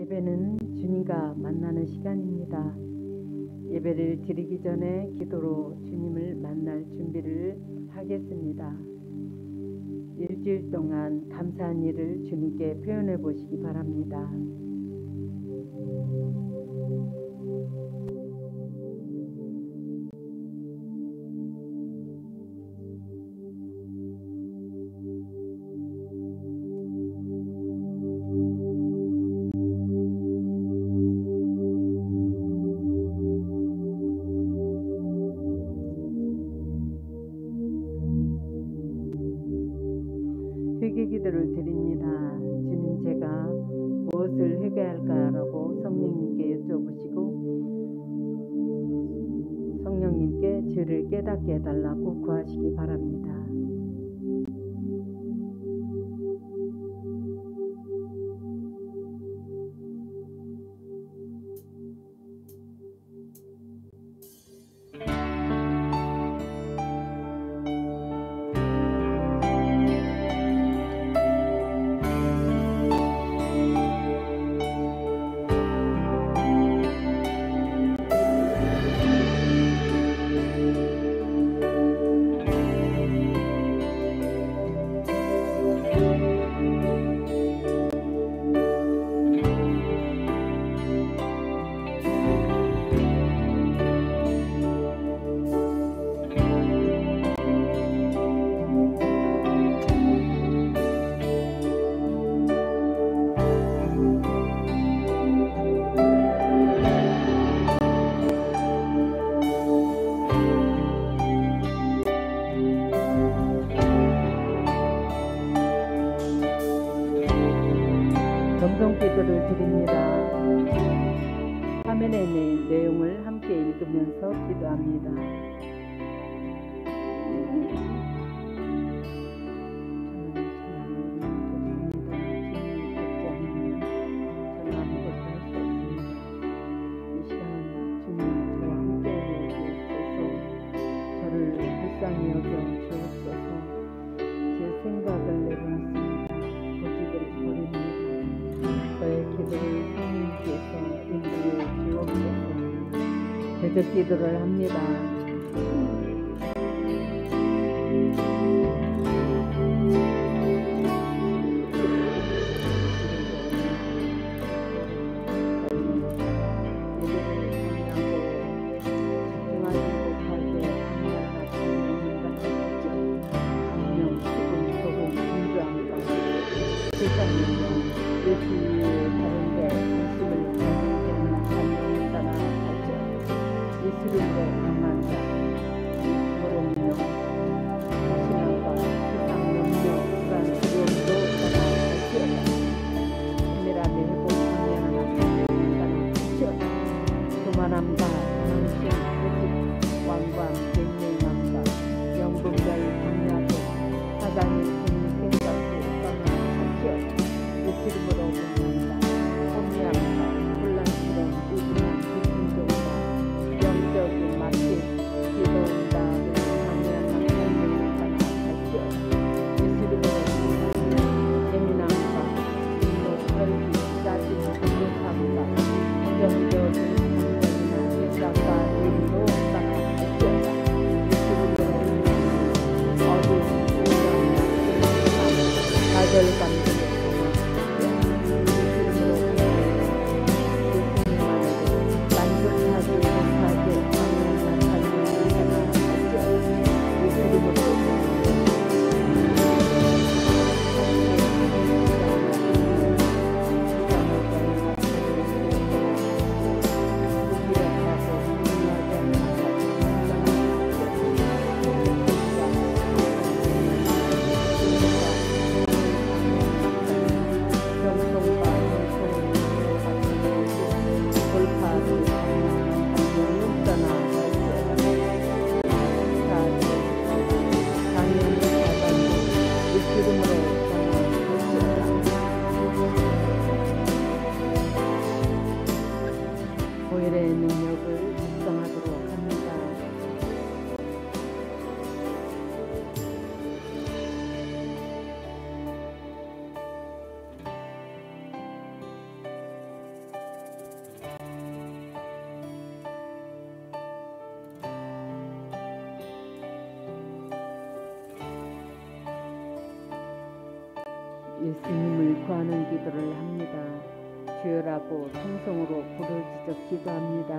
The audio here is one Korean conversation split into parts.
예배는 주님과 만나는 시간입니다. 예배를 드리기 전에 기도로 주님을 만날 준비를 하겠습니다. 일주일 동안 감사한 일을 주님께 표현해 보시기 바랍니다. 회개 기도를 드립니다. 주님, 제가 무엇을 회개할까라고 성령님께 여쭤보시고 성령님께 죄를 깨닫게 해달라고 구하시기 바랍니다. 정성 기도를 드립니다. 화면에 있는 내용을 함께 읽으면서 기도합니다. 불쌍히 여겨 주옵소서. 제 생각을 내려놨습니다. 고집을 버립니다. 저의 기도를 성령께서 인도해 주옵소서. 대적 기도를 합니다. 예수의 다른데 관심을 가지기는 감동을 따라 하죠. 예수를 강한 자, 모름요, 신앙과 세상 능력, 불안, 두려움도 따라 하시오다. 은혜라며 회복 강연을 하시오. 교만함과 당신, 고집, 왕관, 갱명함과 영분별 강약에 사단이 주는 생각도 떠나하시오. 이름으로 예수님을 구하는 기도를 합니다. 주여라고 통성으로 부르짖어 기도합니다.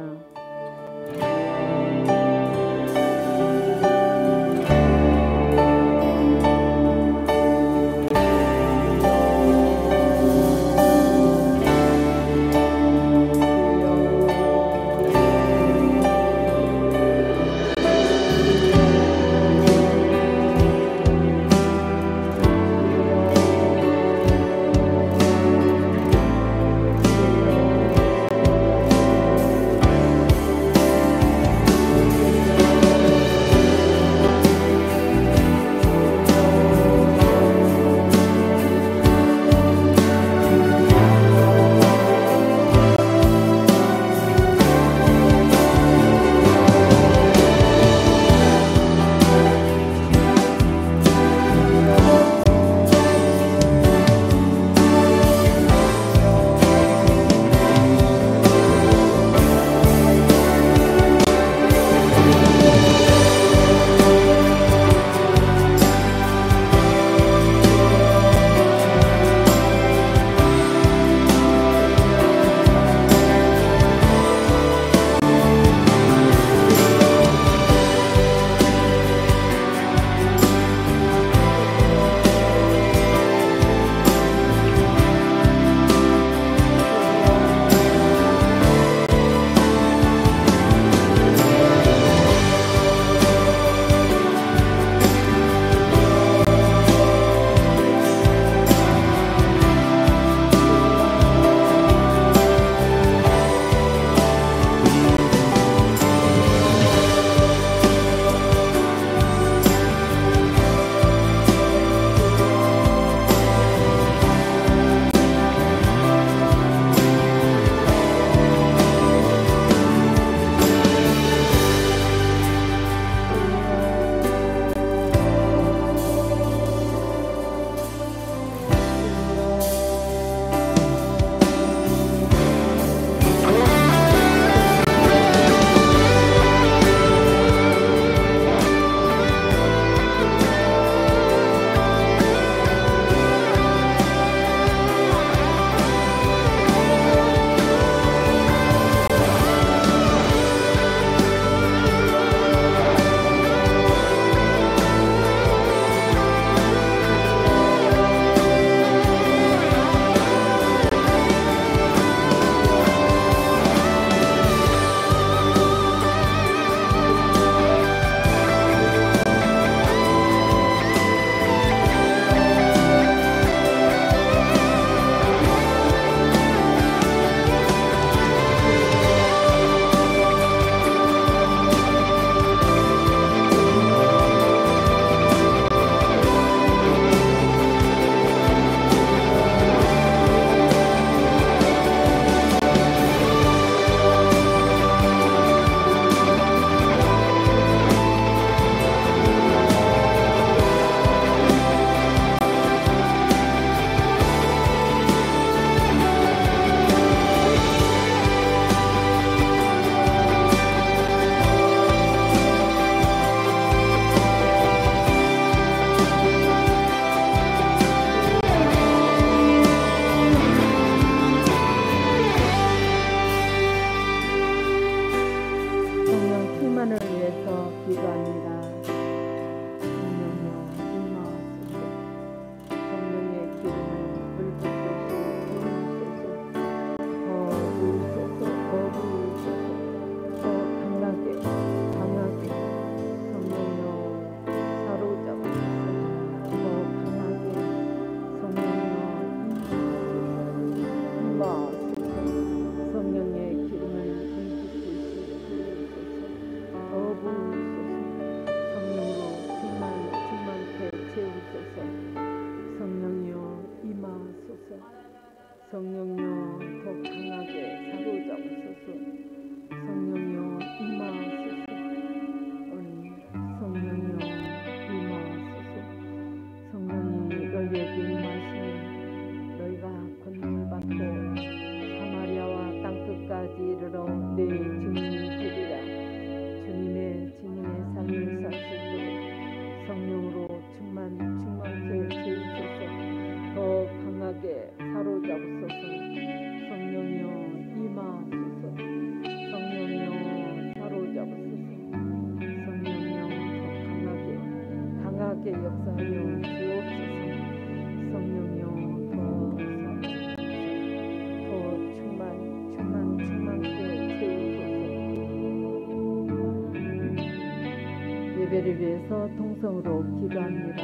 예배를 위해서 통성으로 기도합니다.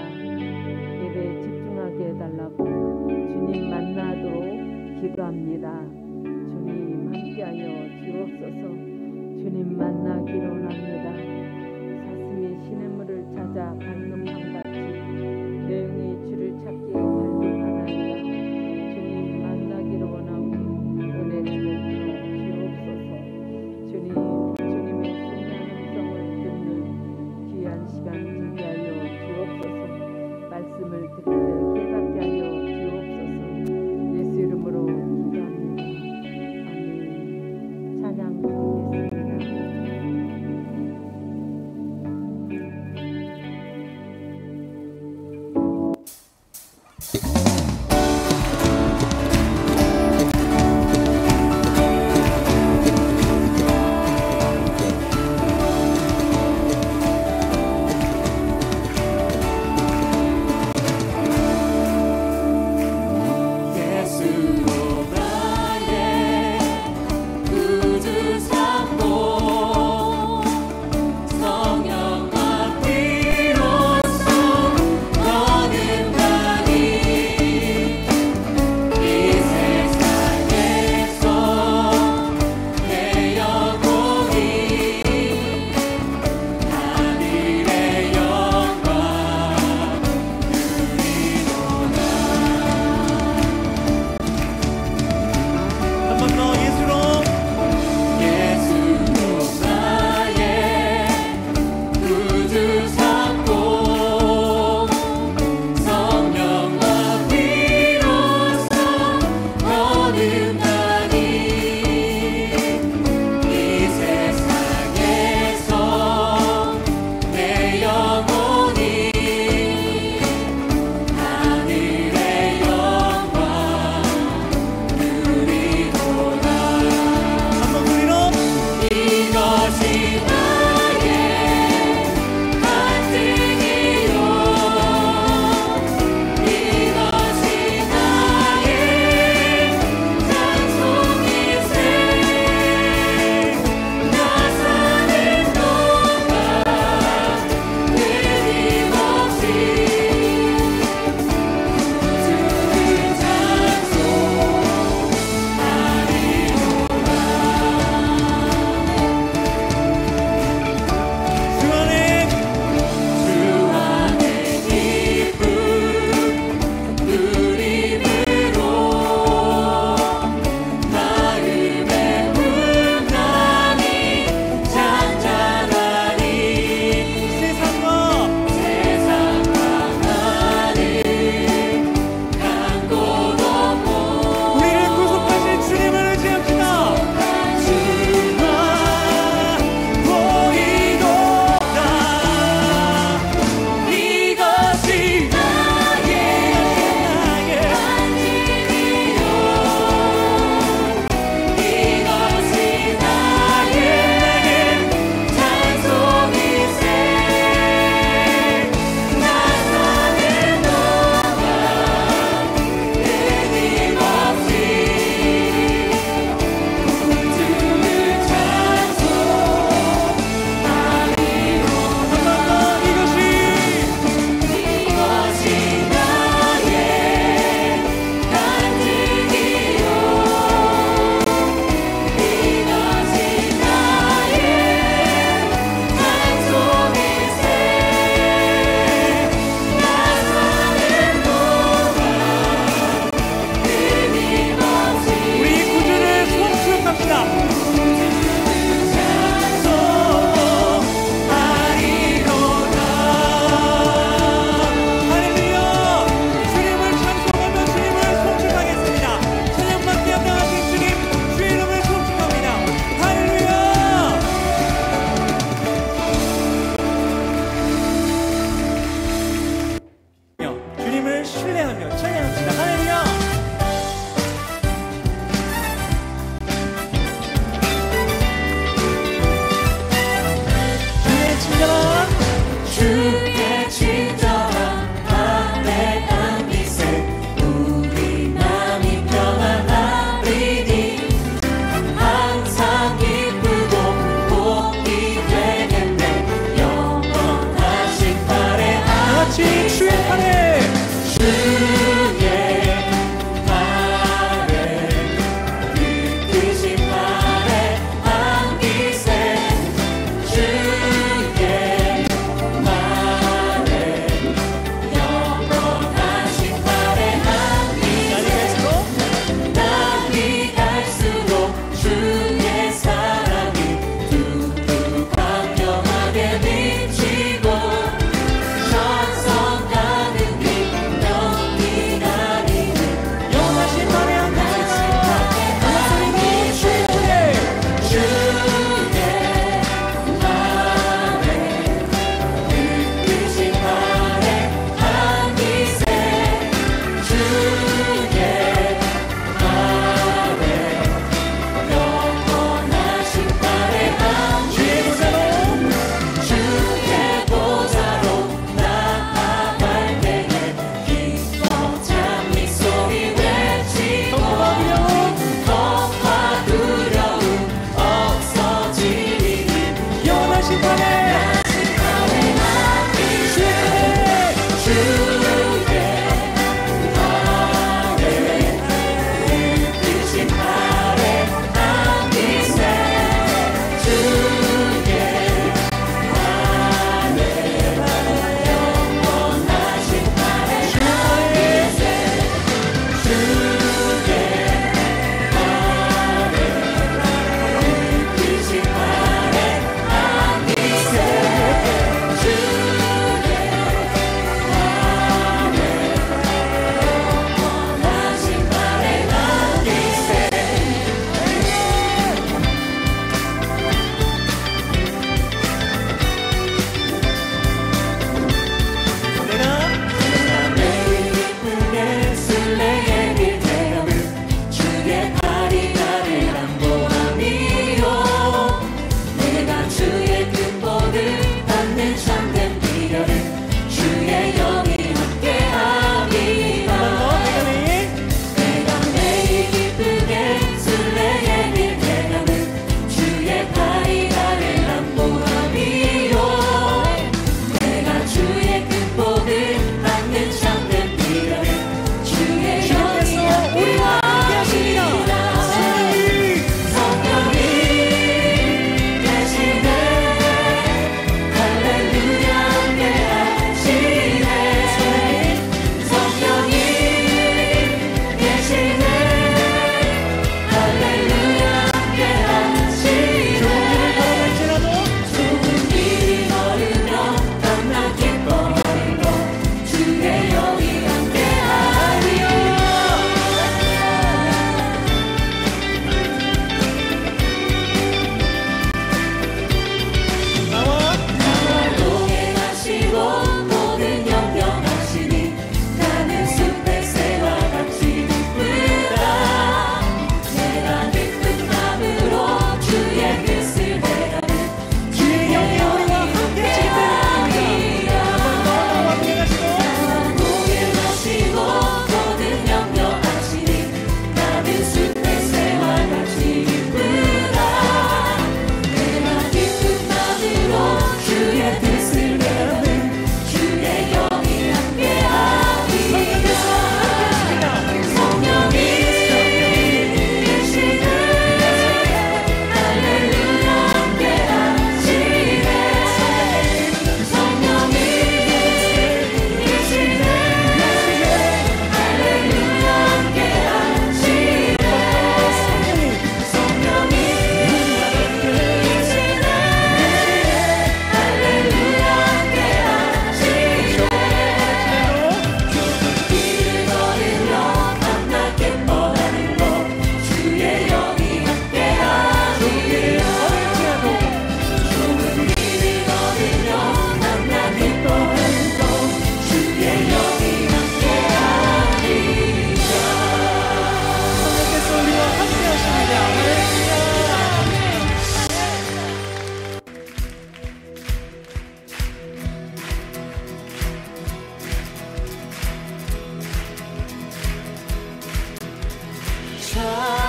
예배에 집중하게 해달라고 주님 만나도록 기도합니다. 주님 함께하여 주옵소서. 주님 만나기를 원합니다. 사슴이 시냇물을 찾아 방금함같이 내용이 주를 찾기에 갈급하나이다. 주님 만나기를 원하오니 은혜를 베풀어 주옵소서. 주님의 순한 음성을 듣는 귀한 시간 준비하여 주옵소서. 말씀을 들을 때 깨닫게 하여 주옵소서. 예수 이름으로 기도합니다. 아멘. 찬양 드리겠습니다.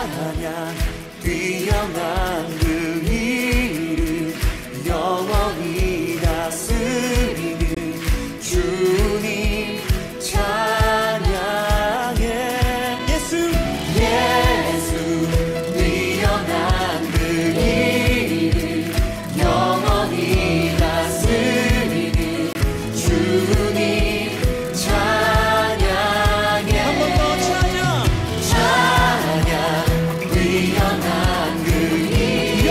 찬양 뛰어난 그 이름 영원히 다스리는 주님 찬양해 예수 뛰어난 그 이름 영원히 다스리는 주님 찬양해 한 번 더 찬양 뛰어난 그 이름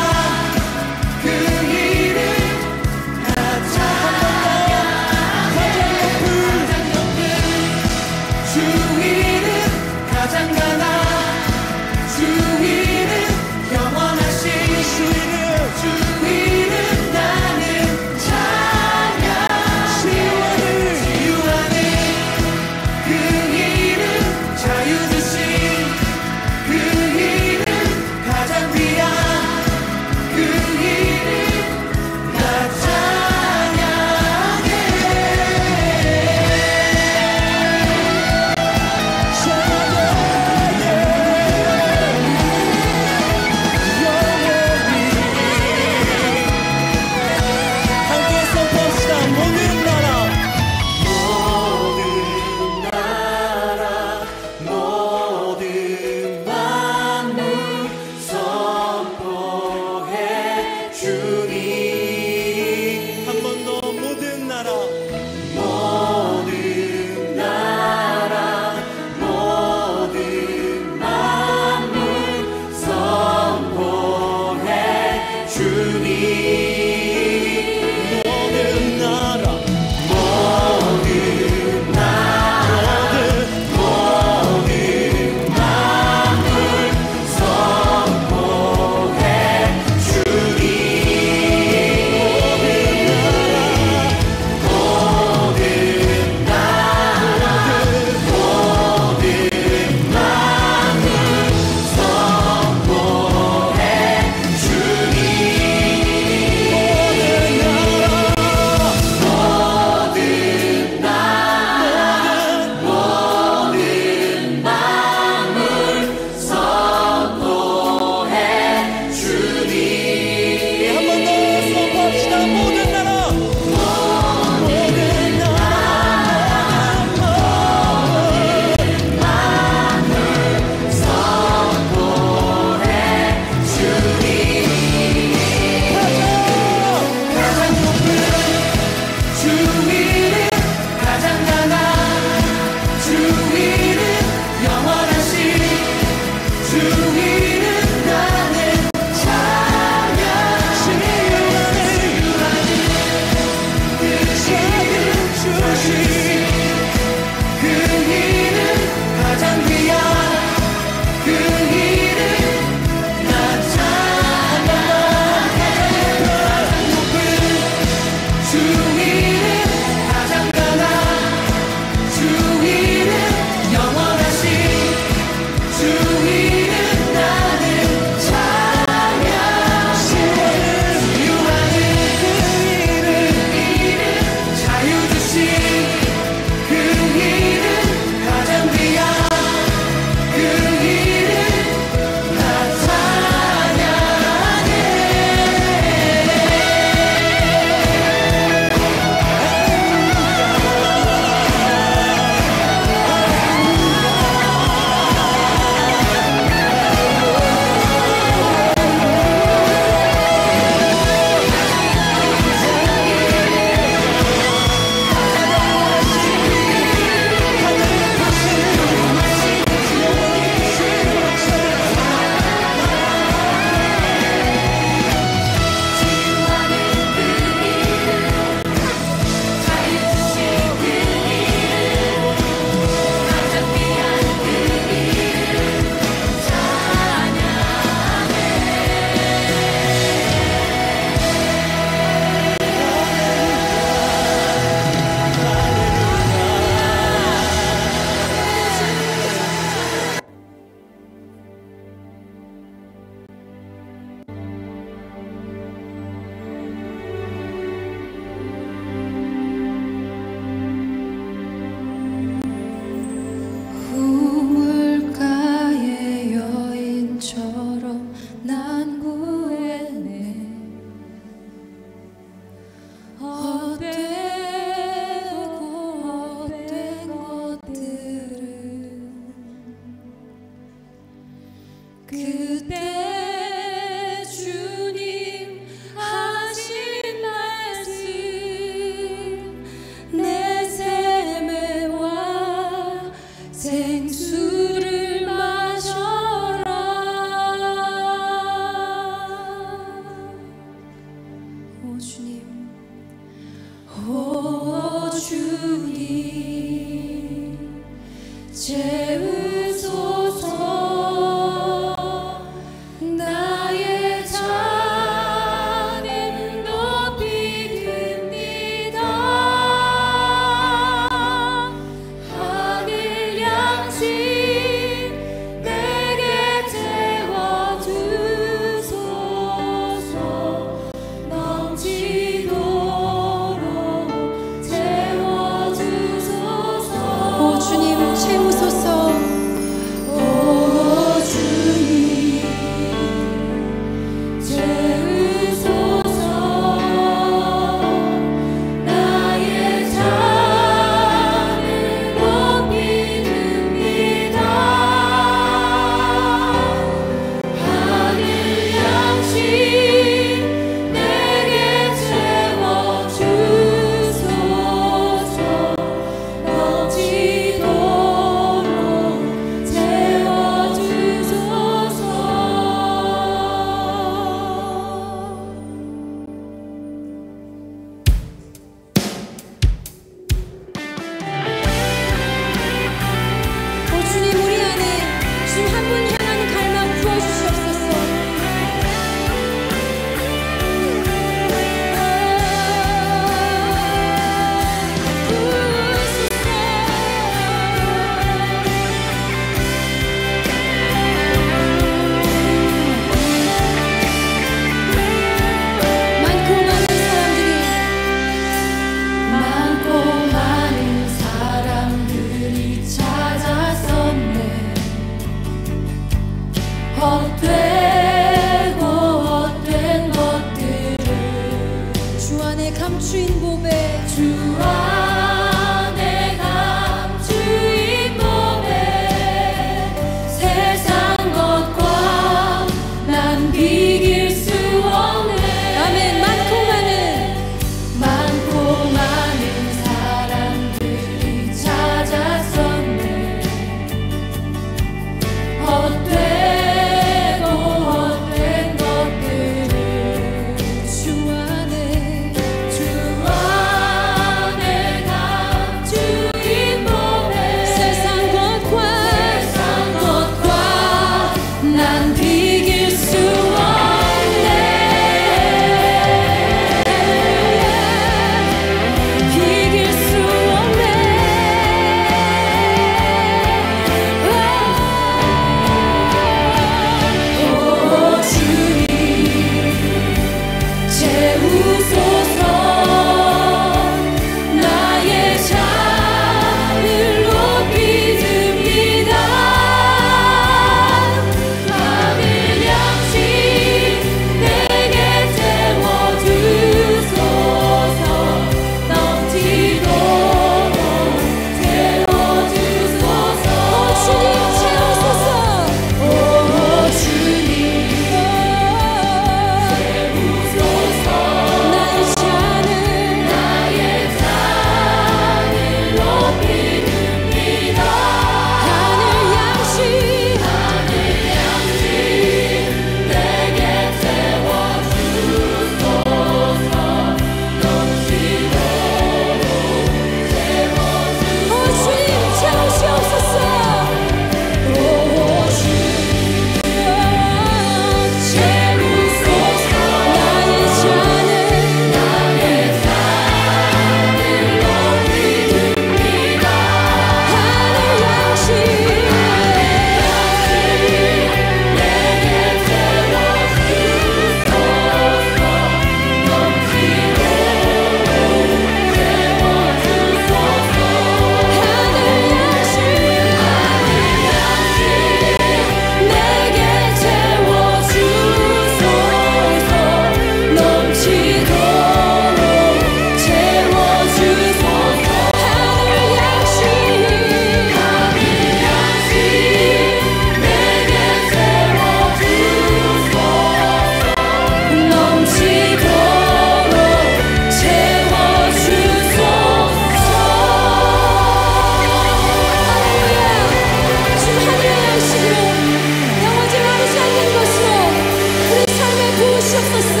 주시옵소서.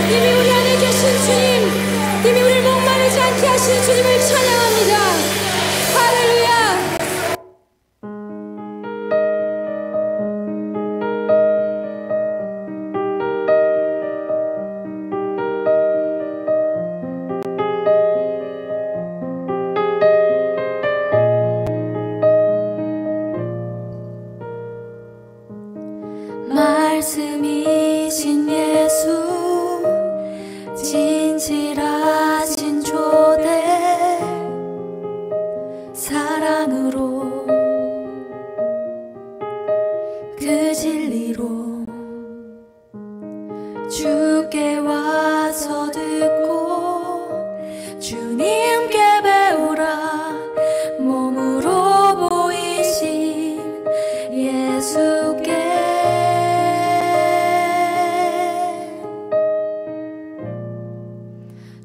이미 우리 안에 계신 주님, 이미 우리를 목마르지 않게 하신 주님을 찬양합니다. 할렐루야. 말씀이신 예수, 진실하신 조대, 사랑으로 그 진리로 주께 와서 듣고 주님께 배우라. 몸으로 보이신 예수께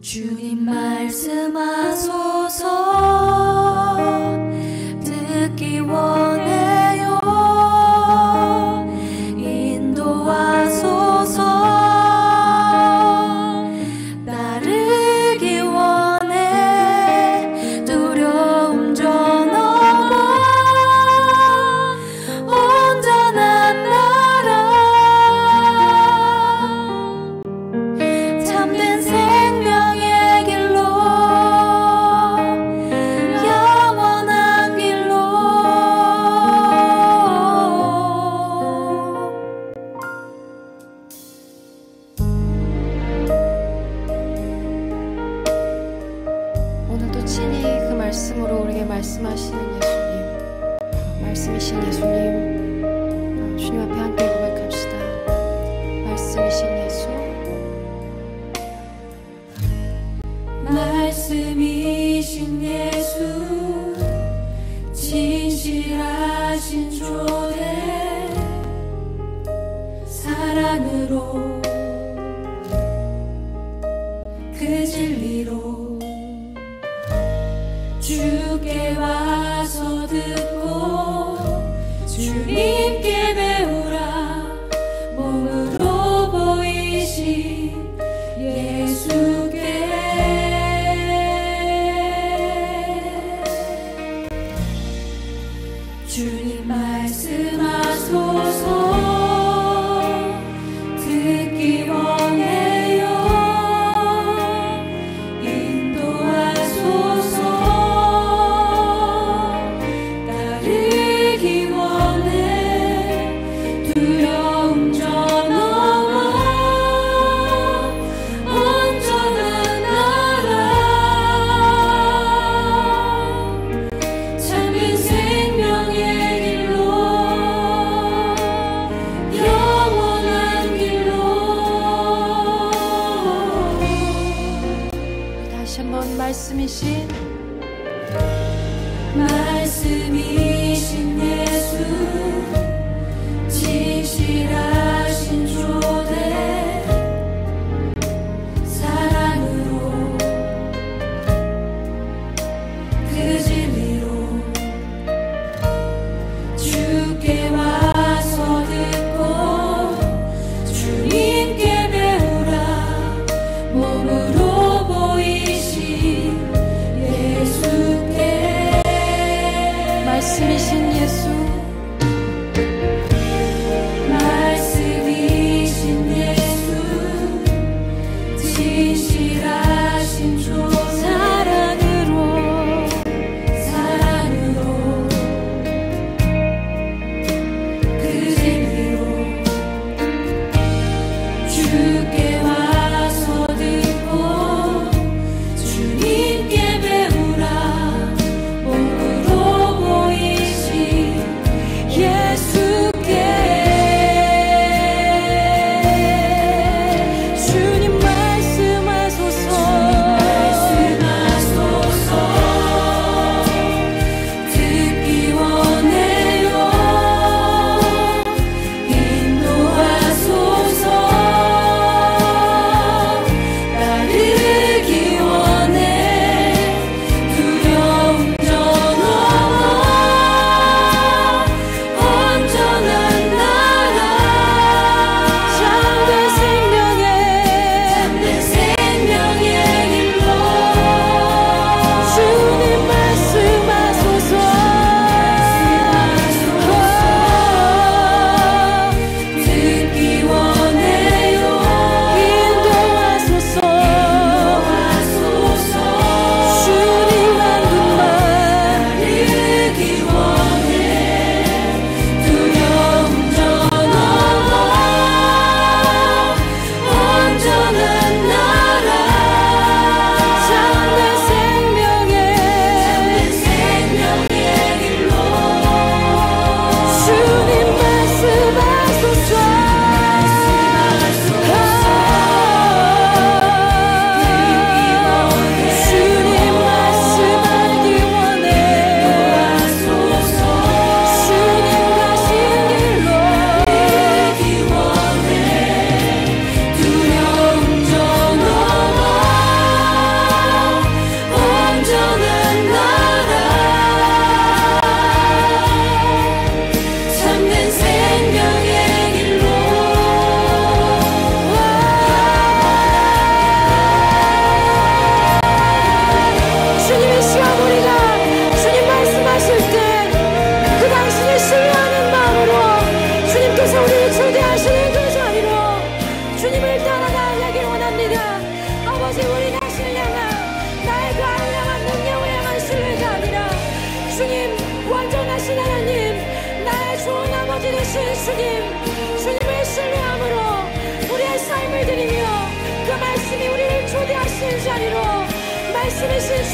주님 말씀하소서. 듣기 원해요. 인도하소서. 따르기 원해. 두려움 전하고 온전한 나라, 참된 생명의 길로, 영원한 길로. 오늘도 친히 그 말씀으로 우리에게 말씀하시는 예수님, 말씀이신 예수님, 주님 앞에 함께 고백합시다. 말씀이신 예수, 말씀이신 예수, 진실하신 조대, 사랑으로 그 진리로 주께 와서 듣고 주님께 배우라. 몸으로 보이신 예수께 주님 말씀하소서. 듣기 원해요. 인도하소서. 따르기 원해. 두려움 전하고 온전한 나라, 참된 생명의 길로, 영원한 길로. 다시 한번 말씀이신 예수, 진실하신 조대, 사랑으로 그 진리로 주께 와서 듣고 주님께 배우라. 몸으로 보이신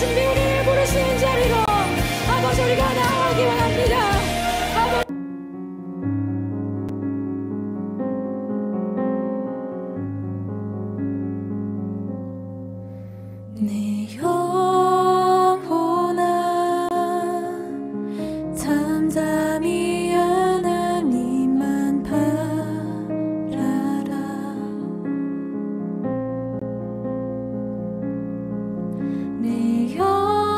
준비 우리를 부르시는 자리로 아버지 우리가 나아가기 원합니다. 내 영혼아 잠잠히 하나님만 바라라. 내 영혼아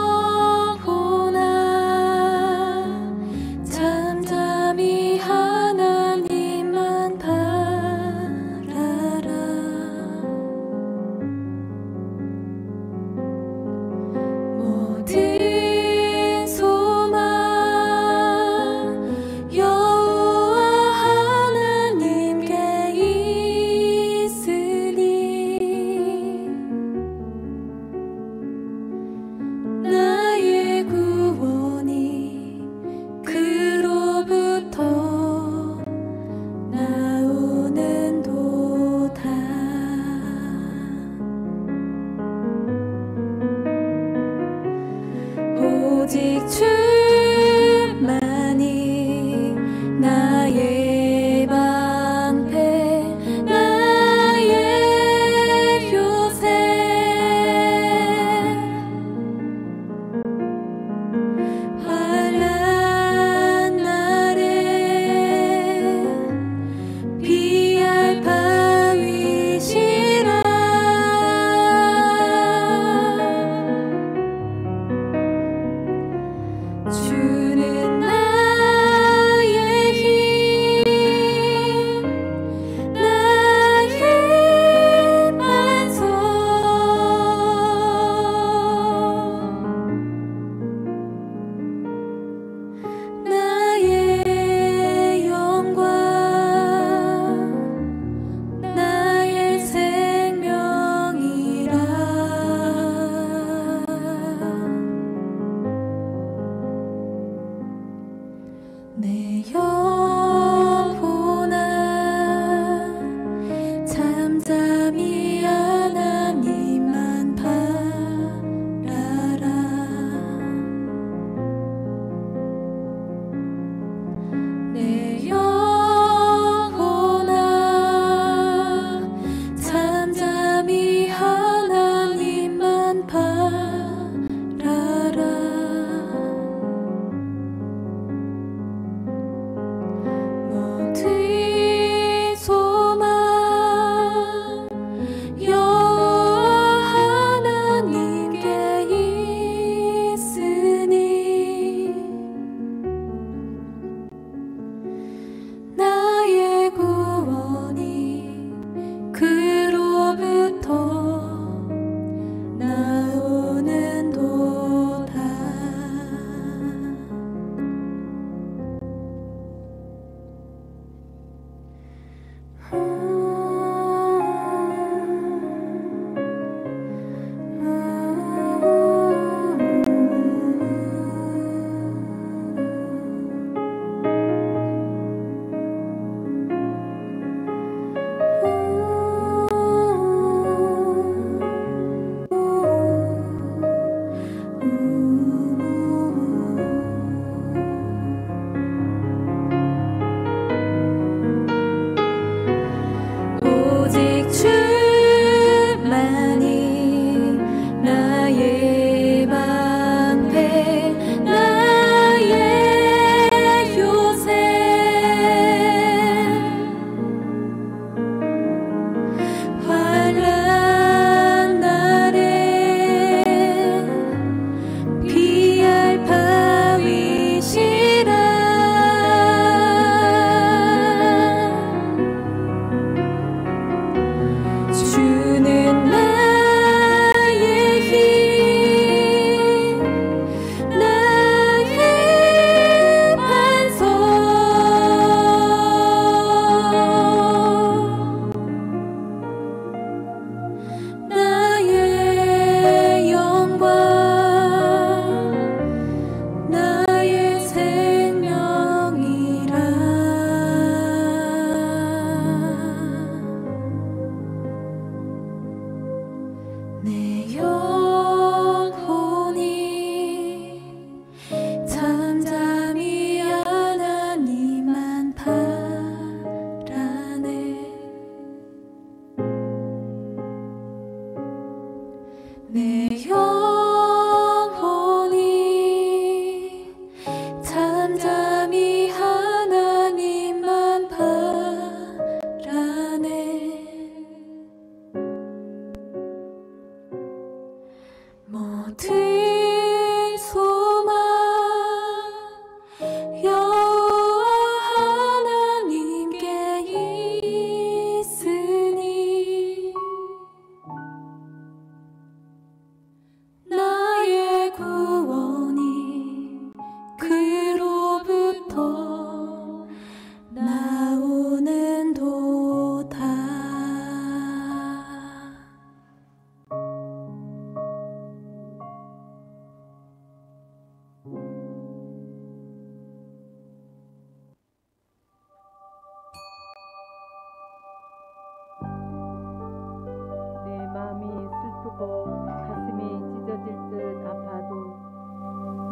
아프고 가슴이 찢어질 듯 아파도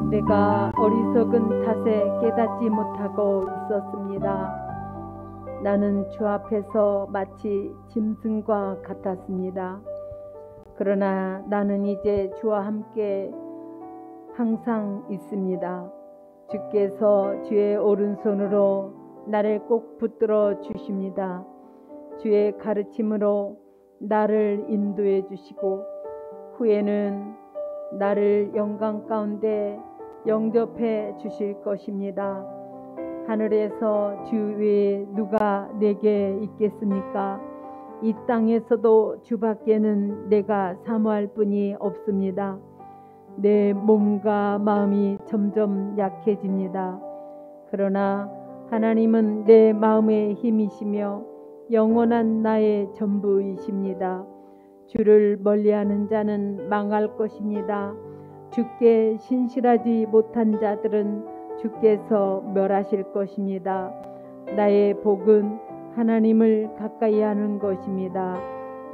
내가 어리석은 탓에 깨닫지 못하고 있었습니다. 나는 주 앞에서 마치 짐승과 같았습니다. 그러나 나는 이제 주와 함께 항상 있습니다. 주께서 주의 오른손으로 나를 꼭 붙들어 주십니다. 주의 가르침으로 나를 인도해 주시고 후에는 나를 영광 가운데 영접해 주실 것입니다. 하늘에서 주 외에 누가 내게 있겠습니까? 이 땅에서도 주밖에는 내가 사모할 분이 없습니다. 내 몸과 마음이 점점 약해집니다. 그러나 하나님은 내 마음의 힘이시며 영원한 나의 전부이십니다. 주를 멀리하는 자는 망할 것입니다. 주께 신실하지 못한 자들은 주께서 멸하실 것입니다. 나의 복은 하나님을 가까이 하는 것입니다.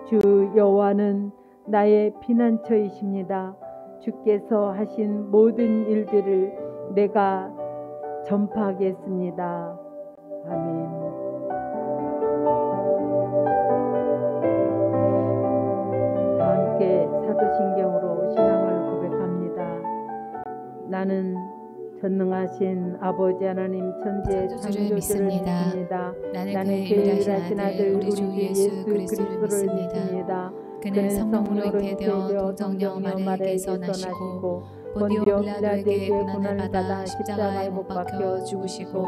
주 여호와는 나의 피난처이십니다. 주께서 하신 모든 일들을 내가 전파하겠습니다. 아멘. 다 함께 사도신경으로 신앙을 고백합니다. 나는 전능하신 아버지 하나님 천지의 창조주를 믿습니다. 나는 그의 유일하신 아들 우리 주 예수 그리스도를 믿습니다. 그는 성령으로 잉태되어 동정녀 마리아에게서 나시고 본디오 빌라도에게 고난을 받아 십자가에 못 박혀 죽으시고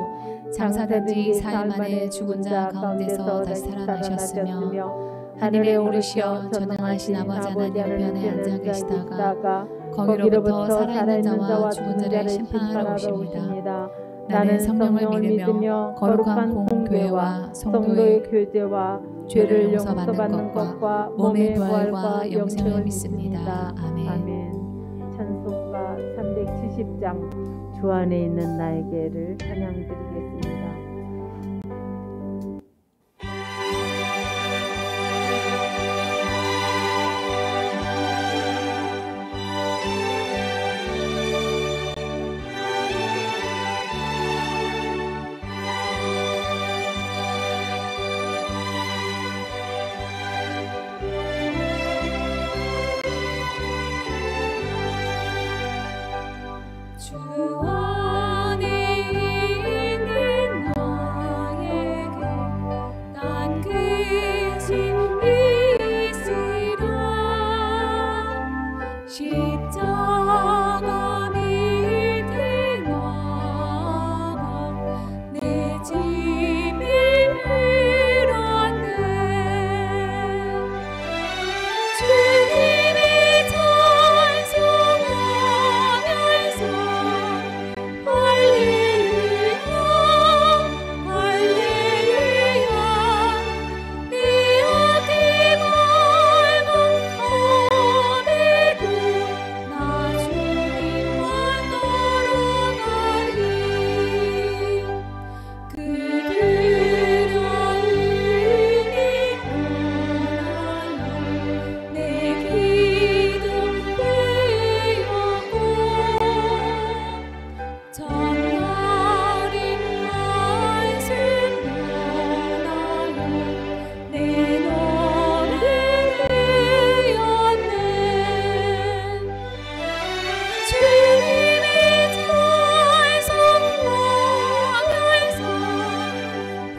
장사된 지 4일 만에 죽은 자 가운데서 다시 살아나셨으며 하늘에 오르시어 전능하신 아버지 하나님 편에 앉아 계시다가 거기로부터 살아있는 자와 죽은 자를 심판하러 오십니다. 나는 성령을 믿으며 거룩한 공교회와 성도의 교제와 죄를 용서받는 것과 몸의 부활과 영생을 믿습니다. 아멘. 찬송가 370장 주 안에 있는 나에게를 찬양드리겠습니다. 주 안에 있는 나에게 난 근심 있으라 십자가 밑에 나가 내 짐이 밀었네 주님이 찬송하면서 할렐루야 할렐루야 내 어깨 말고 오늘도 나 주님만 따라가리 그들의 은이 떠나요 내 기도 되었고 전날이 한숨 떠나요 내 노래 되었네 주님이 찬송하면서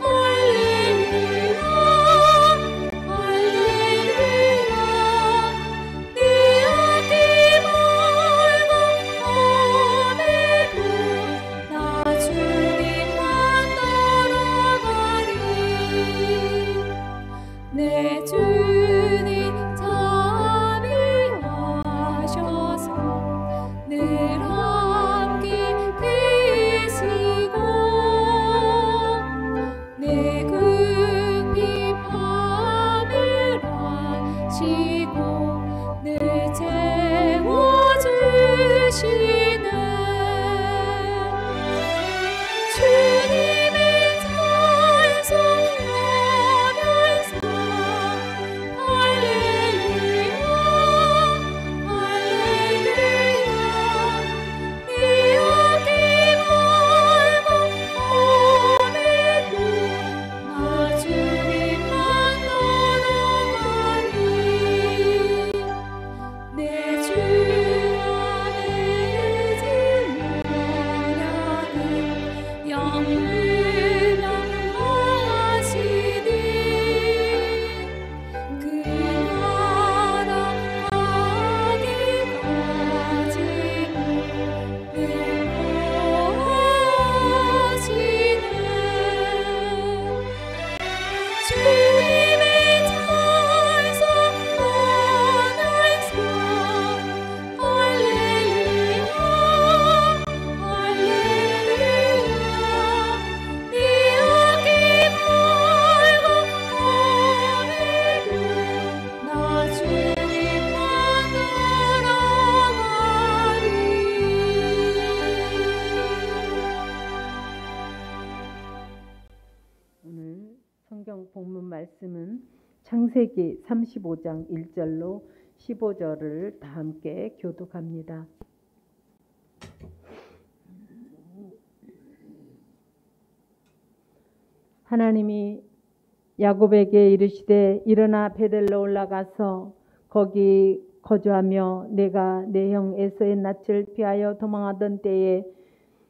할렐루야 할렐루야 내 어깨 말고 오늘도 나 주님만 따라가리 내 주님 자비하셔서 늘 함께 계시고 내 궁핍 밤을 하시고 늘 채워주시네 주님이 찬송하면서 할렐루야 말씀은 창세기 35장 1절로 15절을 다 함께 교독합니다. 하나님이 야곱에게 이르시되 일어나 베델로 올라가서 거기 거주하며 내가 내 형 에서의 낯을 피하여 도망하던 때에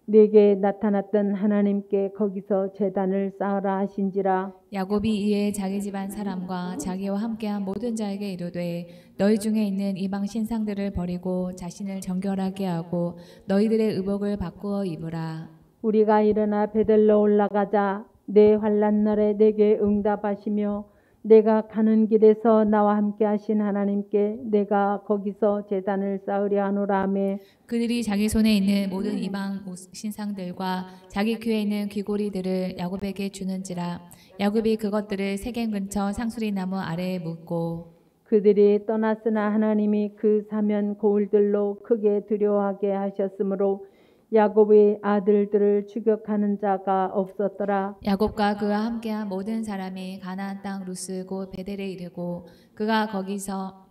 내게 나타났던 하나님께 거기서 제단을 쌓으라 하신지라. 야곱이 이에 자기 집안 사람과 자기와 함께한 모든 자에게 이르되 너희 중에 있는 이방 신상들을 버리고 자신을 정결하게 하고 너희들의 의복을 바꾸어 입으라. 우리가 일어나 베델로 올라가자. 내 환난 날에 내게 응답하시며 내가 가는 길에서 나와 함께 하신 하나님께 내가 거기서 제단을 쌓으려 하노라 하매 그들이 자기 손에 있는 모든 이방 신상들과 자기 귀에 있는 귀고리들을 야곱에게 주는지라. 야곱이 그것들을 세겜 근처 상수리 나무 아래에 묻고 그들이 떠났으나 하나님이 그 사면 고울들로 크게 두려워하게 하셨으므로 야곱의 아들들을 추격하는 자가 없었더라. 야곱과 그와 함께한 모든 사람이 가나안 땅 루스 곧 베델에 이르고 그가 거기서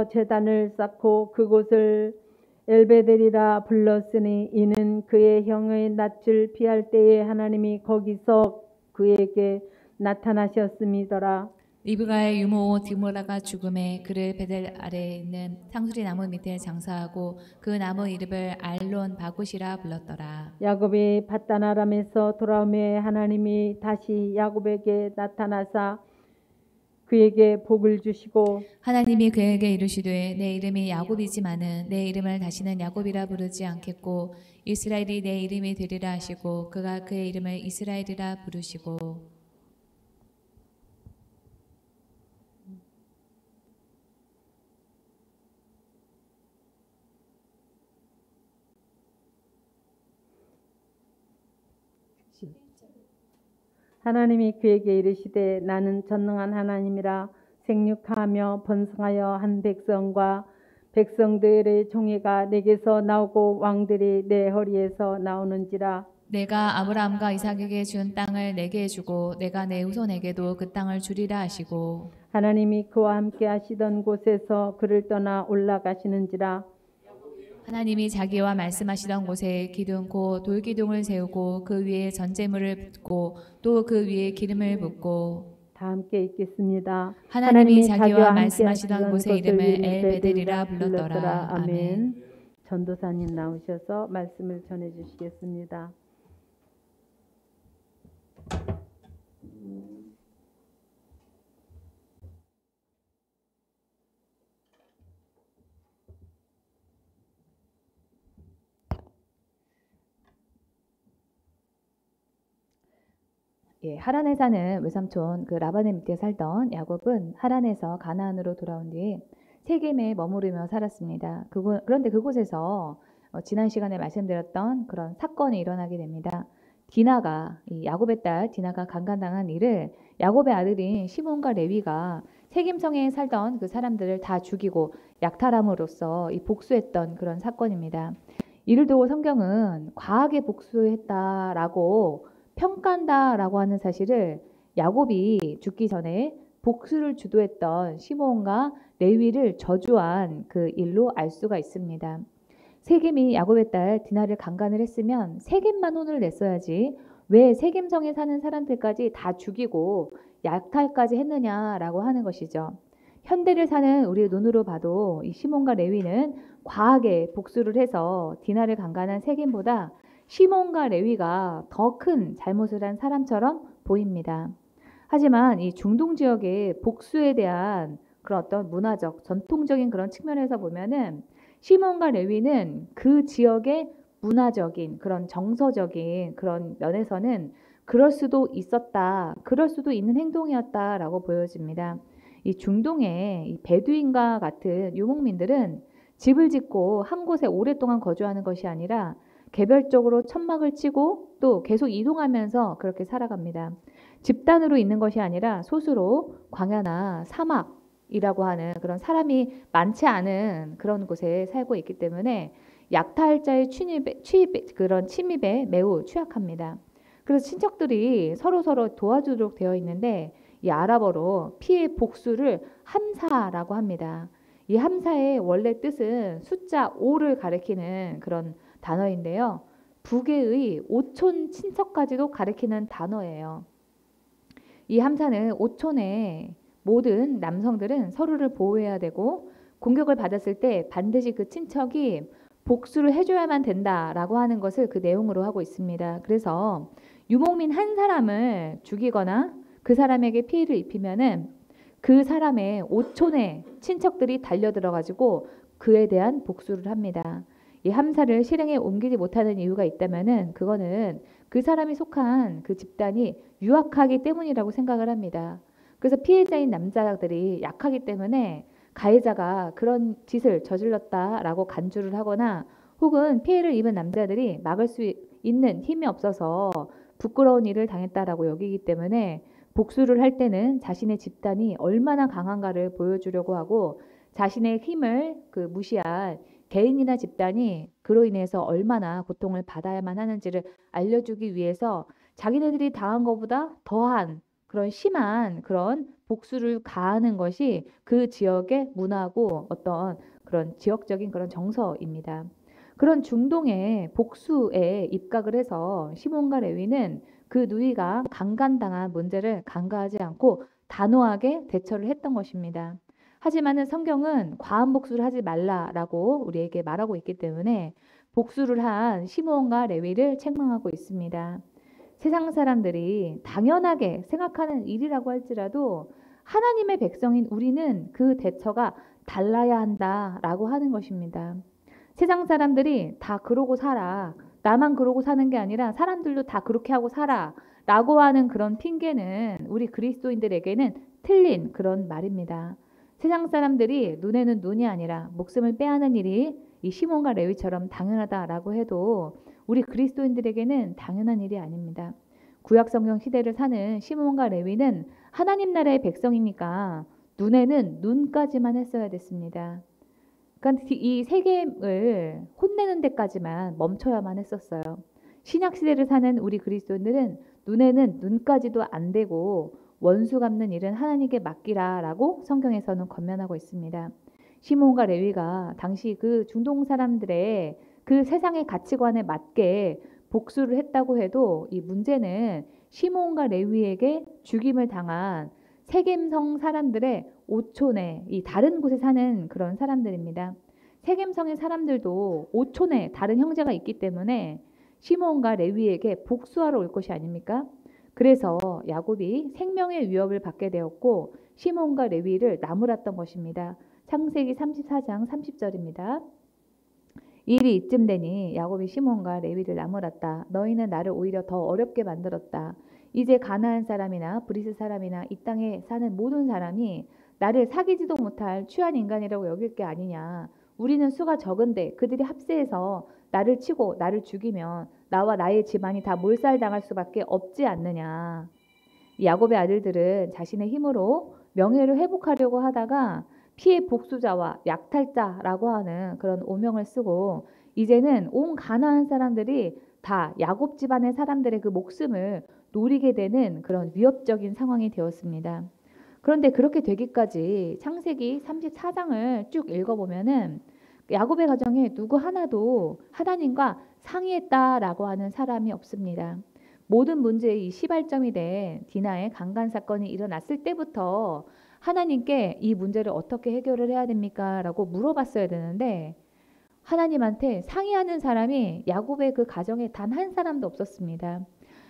제단을 쌓고 그곳을 엘베델이라 불렀으니 이는 그의 형의 낯을 피할 때에 하나님이 거기서 그에게 나타나셨음이더라. 리브가의 유모 디모라가 죽음에 그를 베델 아래에 있는 상수리 나무 밑에 장사하고 그 나무 이름을 알론 바굿이라 불렀더라. 야곱이 밧단 아람에서 돌아오매 하나님이 다시 야곱에게 나타나사 그에게 복을 주시고 하나님이 그에게 이르시되 내 이름이 야곱이지만은 내 이름을 다시는 야곱이라 부르지 않겠고 이스라엘이 내 이름이 되리라 하시고 그가 그의 이름을 이스라엘이라 부르시고 하나님이 그에게 이르시되 나는 전능한 하나님이라 생육하며 번성하여 한 백성과 백성들의 종이가 내게서 나오고 왕들이 내 허리에서 나오는지라. 내가 아브라함과 이삭에게 준 땅을 내게 주고 내가 내 후손에게도 그 땅을 주리라 하시고 하나님이 그와 함께 하시던 곳에서 그를 떠나 올라가시는지라. 하나님이 자기와 말씀하시던 곳에 기둥 곧 돌기둥을 세우고 그 위에 전제물을 붓고 또 그 위에 기름을 붓고 다 함께 읽겠습니다. 하나님이 자기와 말씀하시던 곳의 이름을 엘베델이라 불렀더라. 아멘. 전도사님 나오셔서 말씀을 전해 주시겠습니다. 하란에 사는 외삼촌 라반의 밑에 살던 야곱은 하란에서 가나안으로 돌아온 뒤에 세겜에 머무르며 살았습니다. 그런데 그곳에서 지난 시간에 말씀드렸던 그런 사건이 일어나게 됩니다. 야곱의 딸 디나가 강간당한 일을 야곱의 아들인 시몬과 레위가 세겜성에 살던 그 사람들을 다 죽이고 약탈함으로써 복수했던 그런 사건입니다. 이를 두고 성경은 과하게 복수했다라고 평가한다라고 하는 사실을 야곱이 죽기 전에 복수를 주도했던 시몬과 레위를 저주한 그 일로 알 수가 있습니다. 세겜이 야곱의 딸 디나를 강간을 했으면 세겜만 혼을 냈어야지 왜 세겜성에 사는 사람들까지 다 죽이고 약탈까지 했느냐라고 하는 것이죠. 현대를 사는 우리의 눈으로 봐도 이 시몬과 레위는 과하게 복수를 해서 디나를 강간한 세겜보다 시몬과 레위가 더 큰 잘못을 한 사람처럼 보입니다. 하지만 이 중동 지역의 복수에 대한 그런 어떤 문화적, 전통적인 그런 측면에서 보면은 시몬과 레위는 그 지역의 문화적인 그런 정서적인 그런 면에서는 그럴 수도 있었다, 그럴 수도 있는 행동이었다라고 보여집니다. 이 중동의 이 베두인과 같은 유목민들은 집을 짓고 한 곳에 오랫동안 거주하는 것이 아니라 개별적으로 천막을 치고 또 계속 이동하면서 그렇게 살아갑니다. 집단으로 있는 것이 아니라 소수로 광야나 사막이라고 하는 그런 사람이 많지 않은 그런 곳에 살고 있기 때문에 약탈자의 침입에 매우 취약합니다. 그래서 친척들이 서로 도와주도록 되어 있는데 이 아랍어로 피의 복수를 함사라고 합니다. 이 함사의 원래 뜻은 숫자 5를 가리키는 그런 단어인데요. 북의 오촌 친척까지도 가리키는 단어예요. 이 함사는 오촌의 모든 남성들은 서로를 보호해야 되고 공격을 받았을 때 반드시 그 친척이 복수를 해줘야만 된다라고 하는 것을 그 내용으로 하고 있습니다. 그래서 유목민 한 사람을 죽이거나 그 사람에게 피해를 입히면은 그 사람의 오촌의 친척들이 달려들어가지고 그에 대한 복수를 합니다. 이 함사를 실행에 옮기지 못하는 이유가 있다면은 그거는 그 사람이 속한 그 집단이 유약하기 때문이라고 생각을 합니다. 그래서 피해자인 남자들이 약하기 때문에 가해자가 그런 짓을 저질렀다라고 간주를 하거나 혹은 피해를 입은 남자들이 막을 수 있는 힘이 없어서 부끄러운 일을 당했다라고 여기기 때문에 복수를 할 때는 자신의 집단이 얼마나 강한가를 보여주려고 하고 자신의 힘을 무시한 개인이나 집단이 그로 인해서 얼마나 고통을 받아야만 하는지를 알려주기 위해서 자기네들이 당한 것보다 더한 그런 심한 그런 복수를 가하는 것이 그 지역의 문화고 어떤 그런 지역적인 그런 정서입니다. 그런 중동의 복수에 입각을 해서 시몬과 레위는 그 누이가 강간당한 문제를 간과하지 않고 단호하게 대처를 했던 것입니다. 하지만은 성경은 과한 복수를 하지 말라라고 우리에게 말하고 있기 때문에 복수를 한 시므온과 레위를 책망하고 있습니다. 세상 사람들이 당연하게 생각하는 일이라고 할지라도 하나님의 백성인 우리는 그 대처가 달라야 한다라고 하는 것입니다. 세상 사람들이 다 그러고 살아. 나만 그러고 사는 게 아니라 사람들도 다 그렇게 하고 살아. 라고 하는 그런 핑계는 우리 그리스도인들에게는 틀린 그런 말입니다. 세상 사람들이 눈에는 눈이 아니라 목숨을 빼앗는 일이 이 시몬과 레위처럼 당연하다라고 해도 우리 그리스도인들에게는 당연한 일이 아닙니다. 구약 성경 시대를 사는 시몬과 레위는 하나님 나라의 백성이니까 눈에는 눈까지만 했어야 됐습니다. 그러니까 이 세겜을 혼내는 데까지만 멈춰야만 했었어요. 신약 시대를 사는 우리 그리스도인들은 눈에는 눈까지도 안 되고 원수 갚는 일은 하나님께 맡기라라고 성경에서는 권면하고 있습니다. 시몬과 레위가 당시 그 중동 사람들의 그 세상의 가치관에 맞게 복수를 했다고 해도 이 문제는 시몬과 레위에게 죽임을 당한 세겜성 사람들의 오촌에 이 다른 곳에 사는 그런 사람들입니다. 세겜성의 사람들도 오촌에 다른 형제가 있기 때문에 시몬과 레위에게 복수하러 올 것이 아닙니까? 그래서 야곱이 생명의 위협을 받게 되었고 시몬과 레위를 나무랐던 것입니다. 창세기 34장 30절입니다. 일이 이쯤 되니 야곱이 시몬과 레위를 나무랐다. 너희는 나를 오히려 더 어렵게 만들었다. 이제 가나안 사람이나 브리스 사람이나 이 땅에 사는 모든 사람이 나를 사귀지도 못할 취한 인간이라고 여길 게 아니냐. 우리는 수가 적은데 그들이 합세해서 나를 치고 나를 죽이면 나와 나의 집안이 다 몰살당할 수밖에 없지 않느냐. 이 야곱의 아들들은 자신의 힘으로 명예를 회복하려고 하다가 피해 복수자와 약탈자라고 하는 그런 오명을 쓰고 이제는 온 가나안 사람들이 다 야곱 집안의 사람들의 그 목숨을 노리게 되는 그런 위협적인 상황이 되었습니다. 그런데 그렇게 되기까지 창세기 34장을 쭉 읽어보면은 야곱의 가정에 누구 하나도 하나님과 상의했다라고 하는 사람이 없습니다. 모든 문제의 이 시발점이 된 디나의 강간 사건이 일어났을 때부터 하나님께 이 문제를 어떻게 해결을 해야 됩니까? 라고 물어봤어야 되는데 하나님한테 상의하는 사람이 야곱의 그 가정에 단 한 사람도 없었습니다.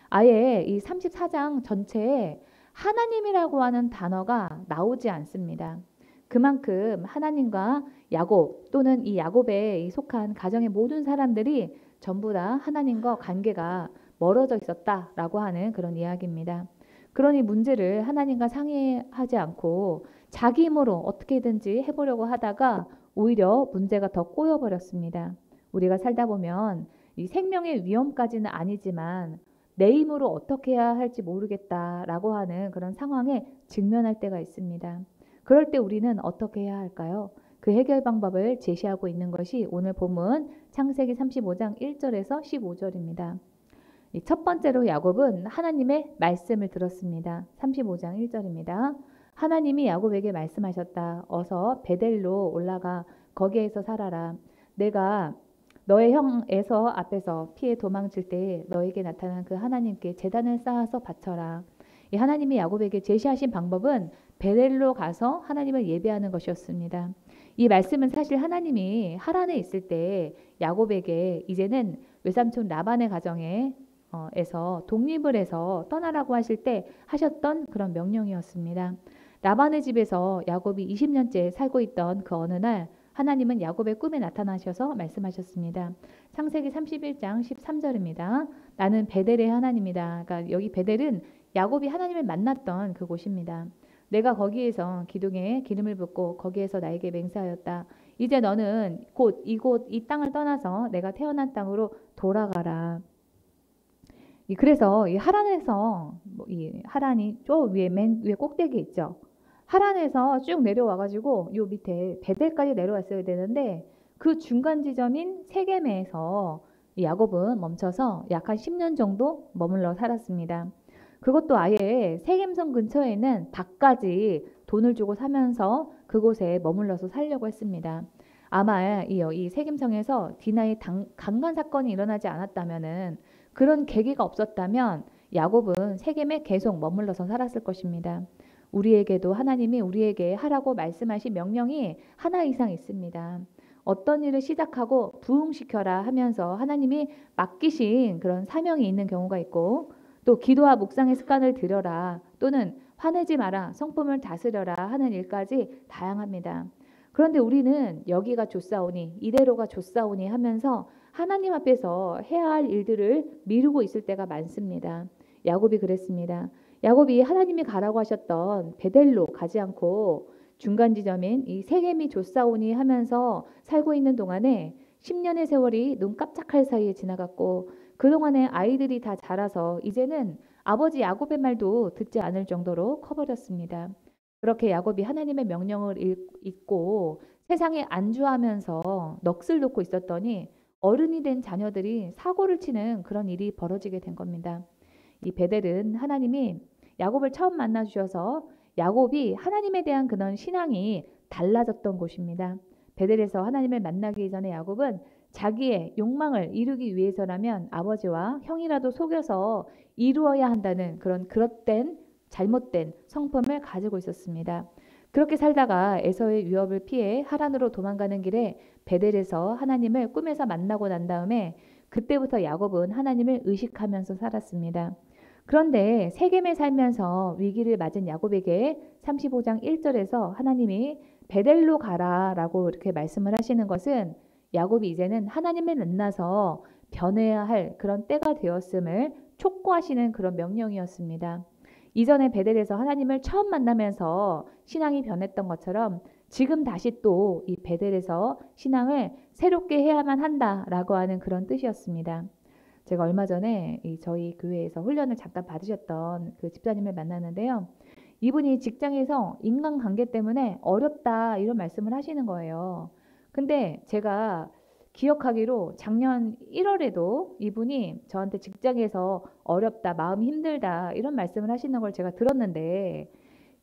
아예 이 34장 전체에 하나님이라고 하는 단어가 나오지 않습니다. 그만큼 하나님과 야곱 또는 이 야곱에 속한 가정의 모든 사람들이 전부 다 하나님과 관계가 멀어져 있었다라고 하는 그런 이야기입니다. 그러니 문제를 하나님과 상의하지 않고 자기 힘으로 어떻게든지 해보려고 하다가 오히려 문제가 더 꼬여버렸습니다. 우리가 살다 보면 이 생명의 위험까지는 아니지만 내 힘으로 어떻게 해야 할지 모르겠다라고 하는 그런 상황에 직면할 때가 있습니다. 그럴 때 우리는 어떻게 해야 할까요? 그 해결 방법을 제시하고 있는 것이 오늘 본문 창세기 35장 1절에서 15절입니다. 첫 번째로 야곱은 하나님의 말씀을 들었습니다. 35장 1절입니다. 하나님이 야곱에게 말씀하셨다. 어서 베델로 올라가 거기에서 살아라. 내가 너의 형 에서 앞에서 피해 도망칠 때 너에게 나타난 그 하나님께 제단을 쌓아서 바쳐라. 이 하나님이 야곱에게 제시하신 방법은 베델로 가서 하나님을 예배하는 것이었습니다. 이 말씀은 사실 하나님이 하란에 있을 때 야곱에게 이제는 외삼촌 라반의 가정에 에서 독립을 해서 떠나라고 하실 때 하셨던 그런 명령이었습니다. 라반의 집에서 야곱이 20년째 살고 있던 그 어느 날 하나님은 야곱의 꿈에 나타나셔서 말씀하셨습니다. 창세기 31장 13절입니다. 나는 베델의 하나님이다. 그러니까 여기 베델은 야곱이 하나님을 만났던 그곳입니다. 내가 거기에서 기둥에 기름을 붓고 거기에서 나에게 맹세하였다. 이제 너는 곧 이 땅을 떠나서 내가 태어난 땅으로 돌아가라. 그래서 이 하란에서 이 하란이 저 위에 맨 위에 꼭대기 있죠. 하란에서 쭉 내려와가지고 요 밑에 베델까지 내려왔어야 되는데 그 중간 지점인 세겜에서 야곱은 멈춰서 약 한 10년 정도 머물러 살았습니다. 그것도 아예 세겜성 근처에 있는 밭까지 돈을 주고 사면서 그곳에 머물러서 살려고 했습니다. 아마 이 세겜성에서 디나의 강간 사건이 일어나지 않았다면은 그런 계기가 없었다면 야곱은 세겜에 계속 머물러서 살았을 것입니다. 우리에게도 하나님이 우리에게 하라고 말씀하신 명령이 하나 이상 있습니다. 어떤 일을 시작하고 부흥시켜라 하면서 하나님이 맡기신 그런 사명이 있는 경우가 있고 또 기도와 묵상의 습관을 들여라 또는 화내지 마라 성품을 다스려라 하는 일까지 다양합니다. 그런데 우리는 여기가 좋사오니 이대로가 좋사오니 하면서 하나님 앞에서 해야 할 일들을 미루고 있을 때가 많습니다. 야곱이 그랬습니다. 야곱이 하나님이 가라고 하셨던 베델로 가지 않고 중간 지점인 이 세겜이 좋사오니 하면서 살고 있는 동안에 10년의 세월이 눈 깜짝할 사이에 지나갔고 그동안에 아이들이 다 자라서 이제는 아버지 야곱의 말도 듣지 않을 정도로 커버렸습니다. 그렇게 야곱이 하나님의 명령을 잊고 세상에 안주하면서 넋을 놓고 있었더니 어른이 된 자녀들이 사고를 치는 그런 일이 벌어지게 된 겁니다. 이 베델은 하나님이 야곱을 처음 만나 주셔서 야곱이 하나님에 대한 그런 신앙이 달라졌던 곳입니다. 베델에서 하나님을 만나기 전에 야곱은 자기의 욕망을 이루기 위해서라면 아버지와 형이라도 속여서 이루어야 한다는 그런 그릇된 잘못된 성품을 가지고 있었습니다. 그렇게 살다가 에서의 위협을 피해 하란으로 도망가는 길에 베델에서 하나님을 꿈에서 만나고 난 다음에 그때부터 야곱은 하나님을 의식하면서 살았습니다. 그런데 세겜에 살면서 위기를 맞은 야곱에게 35장 1절에서 하나님이 베델로 가라라고 이렇게 말씀을 하시는 것은 야곱이 이제는 하나님을 만나서 변해야 할 그런 때가 되었음을 촉구하시는 그런 명령이었습니다. 이전에 베델에서 하나님을 처음 만나면서 신앙이 변했던 것처럼 지금 다시 또 이 베델에서 신앙을 새롭게 해야만 한다라고 하는 그런 뜻이었습니다. 제가 얼마 전에 저희 교회에서 훈련을 잠깐 받으셨던 그 집사님을 만났는데요. 이분이 직장에서 인간관계 때문에 어렵다 이런 말씀을 하시는 거예요. 근데 제가 기억하기로 작년 1월에도 이분이 저한테 직장에서 어렵다, 마음이 힘들다 이런 말씀을 하시는 걸 제가 들었는데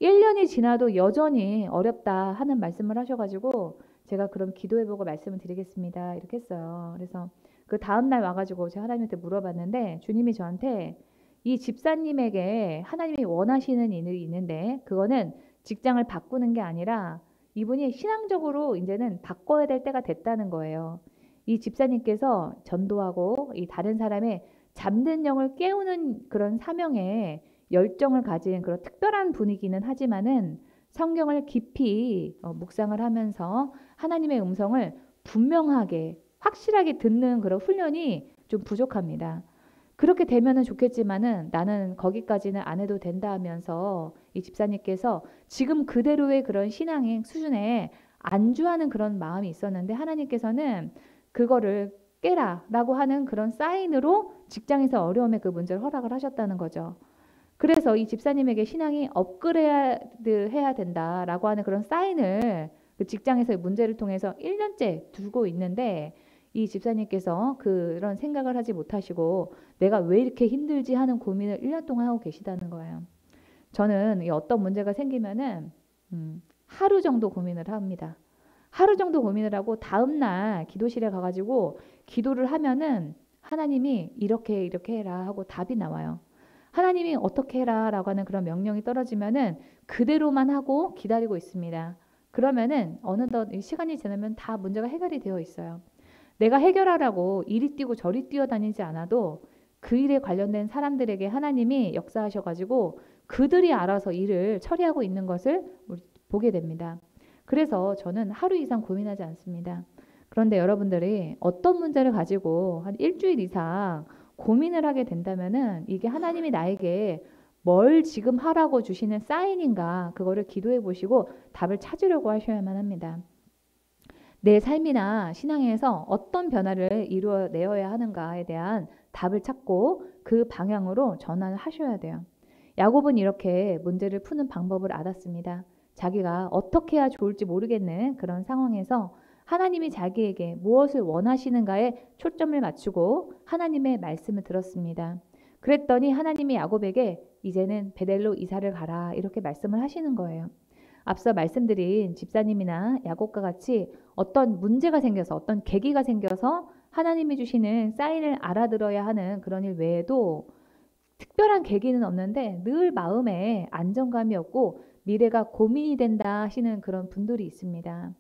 1년이 지나도 여전히 어렵다 하는 말씀을 하셔가지고 제가 그럼 기도해보고 말씀을 드리겠습니다 이렇게 했어요. 그래서 그 다음날 와가지고 제가 하나님한테 물어봤는데 주님이 저한테 이 집사님에게 하나님이 원하시는 일이 있는데 그거는 직장을 바꾸는 게 아니라 이분이 신앙적으로 이제는 바꿔야 될 때가 됐다는 거예요. 이 집사님께서 전도하고 이 다른 사람의 잠든 영을 깨우는 그런 사명에 열정을 가진 그런 특별한 분이기는 하지만은 성경을 깊이 묵상을 하면서 하나님의 음성을 분명하게 확실하게 듣는 그런 훈련이 좀 부족합니다. 그렇게 되면은 좋겠지만은 나는 거기까지는 안 해도 된다 하면서 이 집사님께서 지금 그대로의 그런 신앙의 수준에 안주하는 그런 마음이 있었는데 하나님께서는 그거를 깨라라고 하는 그런 사인으로 직장에서 어려움의 그 문제를 허락을 하셨다는 거죠. 그래서 이 집사님에게 신앙이 업그레이드 해야 된다라고 하는 그런 사인을 그 직장에서의 문제를 통해서 1년째 두고 있는데 이 집사님께서 그런 생각을 하지 못하시고 내가 왜 이렇게 힘들지 하는 고민을 1년 동안 하고 계시다는 거예요. 저는 이 어떤 문제가 생기면은 하루 정도 고민을 합니다. 하루 정도 고민을 하고 다음날 기도실에 가가지고 기도를 하면은 하나님이 이렇게 해라 하고 답이 나와요. 하나님이 어떻게 해라 라고 하는 그런 명령이 떨어지면은 그대로만 하고 기다리고 있습니다. 그러면은 어느덧 시간이 지나면 다 문제가 해결이 되어 있어요. 내가 해결하라고 이리 뛰고 저리 뛰어다니지 않아도 그 일에 관련된 사람들에게 하나님이 역사하셔가지고 그들이 알아서 일을 처리하고 있는 것을 보게 됩니다. 그래서 저는 하루 이상 고민하지 않습니다. 그런데 여러분들이 어떤 문제를 가지고 한 일주일 이상 고민을 하게 된다면은 이게 하나님이 나에게 뭘 지금 하라고 주시는 사인인가 그거를 기도해 보시고 답을 찾으려고 하셔야만 합니다. 내 삶이나 신앙에서 어떤 변화를 이루어내어야 하는가에 대한 답을 찾고 그 방향으로 전환을 하셔야 돼요. 야곱은 이렇게 문제를 푸는 방법을 알았습니다. 자기가 어떻게 해야 좋을지 모르겠는 그런 상황에서 하나님이 자기에게 무엇을 원하시는가에 초점을 맞추고 하나님의 말씀을 들었습니다. 그랬더니 하나님이 야곱에게 이제는 베델로 이사를 가라 이렇게 말씀을 하시는 거예요. 앞서 말씀드린 집사님이나 야곱과 같이 어떤 문제가 생겨서 어떤 계기가 생겨서 하나님이 주시는 사인을 알아들어야 하는 그런 일 외에도 특별한 계기는 없는데 늘 마음에 안정감이 없고 미래가 고민이 된다 하시는 그런 분들이 있습니다.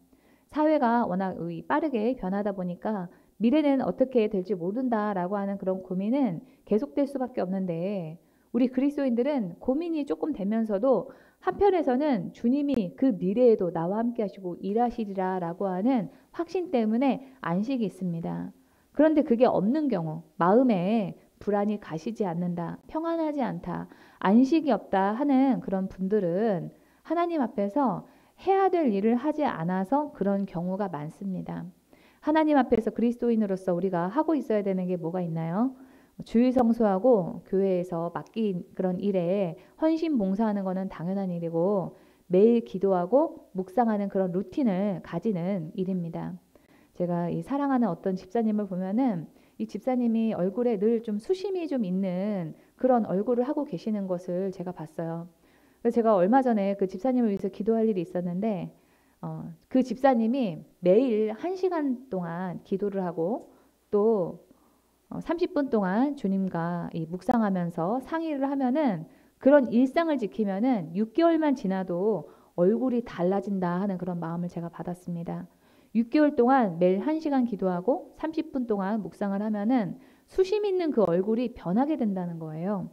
사회가 워낙 빠르게 변하다 보니까 미래는 어떻게 될지 모른다라고 하는 그런 고민은 계속될 수밖에 없는데 우리 그리스도인들은 고민이 조금 되면서도 한편에서는 주님이 그 미래에도 나와 함께 하시고 일하시리라라고 하는 확신 때문에 안식이 있습니다. 그런데 그게 없는 경우 마음에 불안이 가시지 않는다, 평안하지 않다, 안식이 없다 하는 그런 분들은 하나님 앞에서 해야 될 일을 하지 않아서 그런 경우가 많습니다. 하나님 앞에서 그리스도인으로서 우리가 하고 있어야 되는 게 뭐가 있나요? 주일 성수하고 교회에서 맡긴 그런 일에 헌신 봉사하는 것은 당연한 일이고 매일 기도하고 묵상하는 그런 루틴을 가지는 일입니다. 제가 이 사랑하는 어떤 집사님을 보면은 이 집사님이 얼굴에 늘 좀 수심이 좀 있는 그런 얼굴을 하고 계시는 것을 제가 봤어요. 그래서 제가 얼마 전에 그 집사님을 위해서 기도할 일이 있었는데 그 집사님이 매일 1시간 동안 기도를 하고 또 30분 동안 주님과 이 묵상하면서 상의를 하면은 그런 일상을 지키면은 6개월만 지나도 얼굴이 달라진다 하는 그런 마음을 제가 받았습니다. 6개월 동안 매일 1시간 기도하고 30분 동안 묵상을 하면은 수심 있는 그 얼굴이 변하게 된다는 거예요.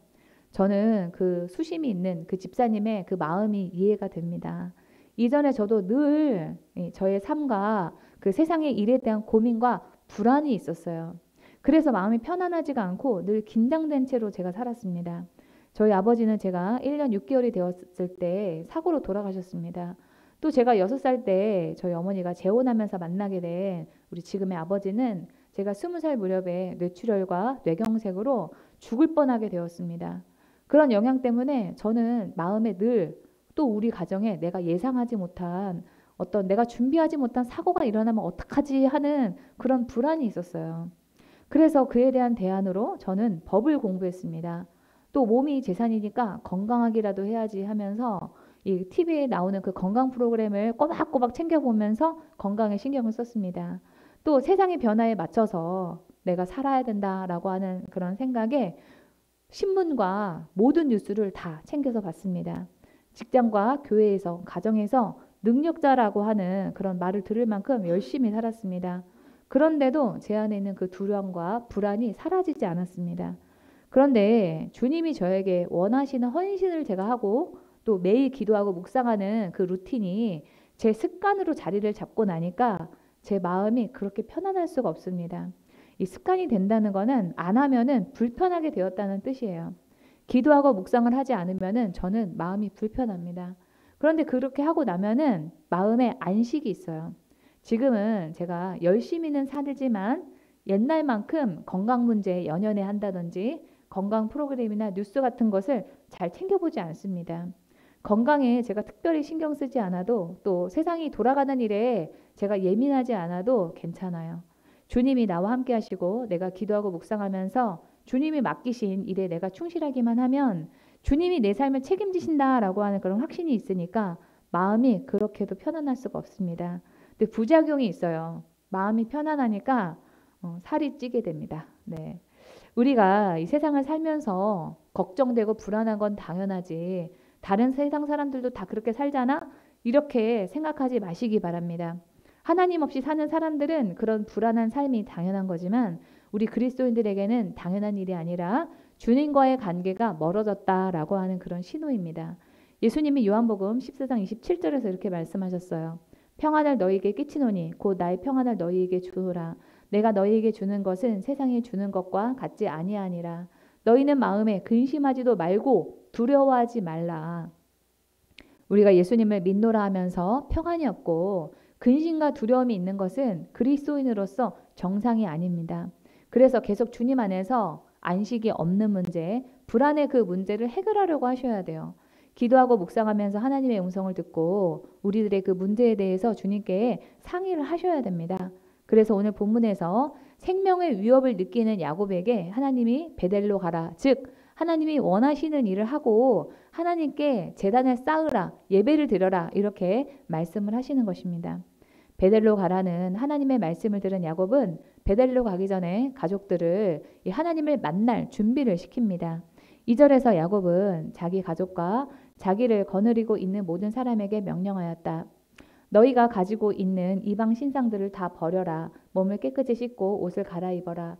저는 그 수심이 있는 그 집사님의 그 마음이 이해가 됩니다. 이전에 저도 늘 저의 삶과 그 세상의 일에 대한 고민과 불안이 있었어요. 그래서 마음이 편안하지가 않고 늘 긴장된 채로 제가 살았습니다. 저희 아버지는 제가 1년 6개월이 되었을 때 사고로 돌아가셨습니다. 또 제가 6살 때 저희 어머니가 재혼하면서 만나게 된 우리 지금의 아버지는 제가 20살 무렵에 뇌출혈과 뇌경색으로 죽을 뻔하게 되었습니다. 그런 영향 때문에 저는 마음에 늘 또 우리 가정에 내가 예상하지 못한 어떤 내가 준비하지 못한 사고가 일어나면 어떡하지 하는 그런 불안이 있었어요. 그래서 그에 대한 대안으로 저는 법을 공부했습니다. 또 몸이 재산이니까 건강하기라도 해야지 하면서 이 TV에 나오는 그 건강 프로그램을 꼬박꼬박 챙겨보면서 건강에 신경을 썼습니다. 또 세상의 변화에 맞춰서 내가 살아야 된다라고 하는 그런 생각에 신문과 모든 뉴스를 다 챙겨서 봤습니다. 직장과 교회에서 가정에서 능력자라고 하는 그런 말을 들을 만큼 열심히 살았습니다. 그런데도 제 안에 있는 그 두려움과 불안이 사라지지 않았습니다. 그런데 주님이 저에게 원하시는 헌신을 제가 하고 또 매일 기도하고 묵상하는 그 루틴이 제 습관으로 자리를 잡고 나니까 제 마음이 그렇게 편안할 수가 없습니다. 이 습관이 된다는 것은 안 하면은 불편하게 되었다는 뜻이에요. 기도하고 묵상을 하지 않으면은 저는 마음이 불편합니다. 그런데 그렇게 하고 나면은 마음에 안식이 있어요. 지금은 제가 열심히는 살지만 옛날만큼 건강 문제에 연연해 한다든지 건강 프로그램이나 뉴스 같은 것을 잘 챙겨보지 않습니다. 건강에 제가 특별히 신경 쓰지 않아도 또 세상이 돌아가는 일에 제가 예민하지 않아도 괜찮아요. 주님이 나와 함께 하시고 내가 기도하고 묵상하면서 주님이 맡기신 일에 내가 충실하기만 하면 주님이 내 삶을 책임지신다라고 하는 그런 확신이 있으니까 마음이 그렇게도 편안할 수가 없습니다. 근데 부작용이 있어요. 마음이 편안하니까 살이 찌게 됩니다. 네. 우리가 이 세상을 살면서 걱정되고 불안한 건 당연하지. 다른 세상 사람들도 다 그렇게 살잖아? 이렇게 생각하지 마시기 바랍니다. 하나님 없이 사는 사람들은 그런 불안한 삶이 당연한 거지만 우리 그리스도인들에게는 당연한 일이 아니라 주님과의 관계가 멀어졌다라고 하는 그런 신호입니다. 예수님이 요한복음 14장 27절에서 이렇게 말씀하셨어요. 평안을 너희에게 끼치노니 곧 나의 평안을 너희에게 주노라. 내가 너희에게 주는 것은 세상이 주는 것과 같지 아니하니라. 너희는 마음에 근심하지도 말고 두려워하지 말라. 우리가 예수님을 믿노라 하면서 평안이 없고 근심과 두려움이 있는 것은 그리스도인으로서 정상이 아닙니다. 그래서 계속 주님 안에서 안식이 없는 문제, 불안의 그 문제를 해결하려고 하셔야 돼요. 기도하고 묵상하면서 하나님의 음성을 듣고 우리들의 그 문제에 대해서 주님께 상의를 하셔야 됩니다. 그래서 오늘 본문에서 생명의 위협을 느끼는 야곱에게 하나님이 베델로 가라. 즉 하나님이 원하시는 일을 하고 하나님께 제단을 쌓으라. 예배를 드려라. 이렇게 말씀을 하시는 것입니다. 베델로 가라는 하나님의 말씀을 들은 야곱은 베델로 가기 전에 가족들을 이 하나님을 만날 준비를 시킵니다. 2절에서 야곱은 자기 가족과 자기를 거느리고 있는 모든 사람에게 명령하였다. 너희가 가지고 있는 이방 신상들을 다 버려라. 몸을 깨끗이 씻고 옷을 갈아입어라.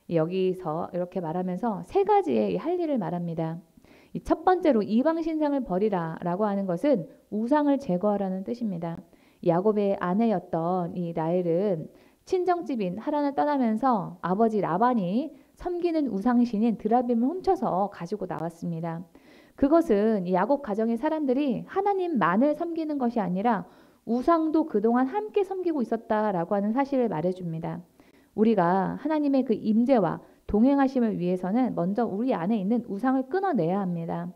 여기서 이렇게 말하면서 세 가지의 할 일을 말합니다. 첫 번째로 이방 신상을 버리라 라고 하는 것은 우상을 제거하라는 뜻입니다. 야곱의 아내였던 이 라헬은 친정집인 하란을 떠나면서 아버지 라반이 섬기는 우상신인 드라빔을 훔쳐서 가지고 나왔습니다. 그것은 야곱 가정의 사람들이 하나님만을 섬기는 것이 아니라 우상도 그동안 함께 섬기고 있었다라고 하는 사실을 말해줍니다. 우리가 하나님의 그 임재와 동행하심을 위해서는 먼저 우리 안에 있는 우상을 끊어내야 합니다.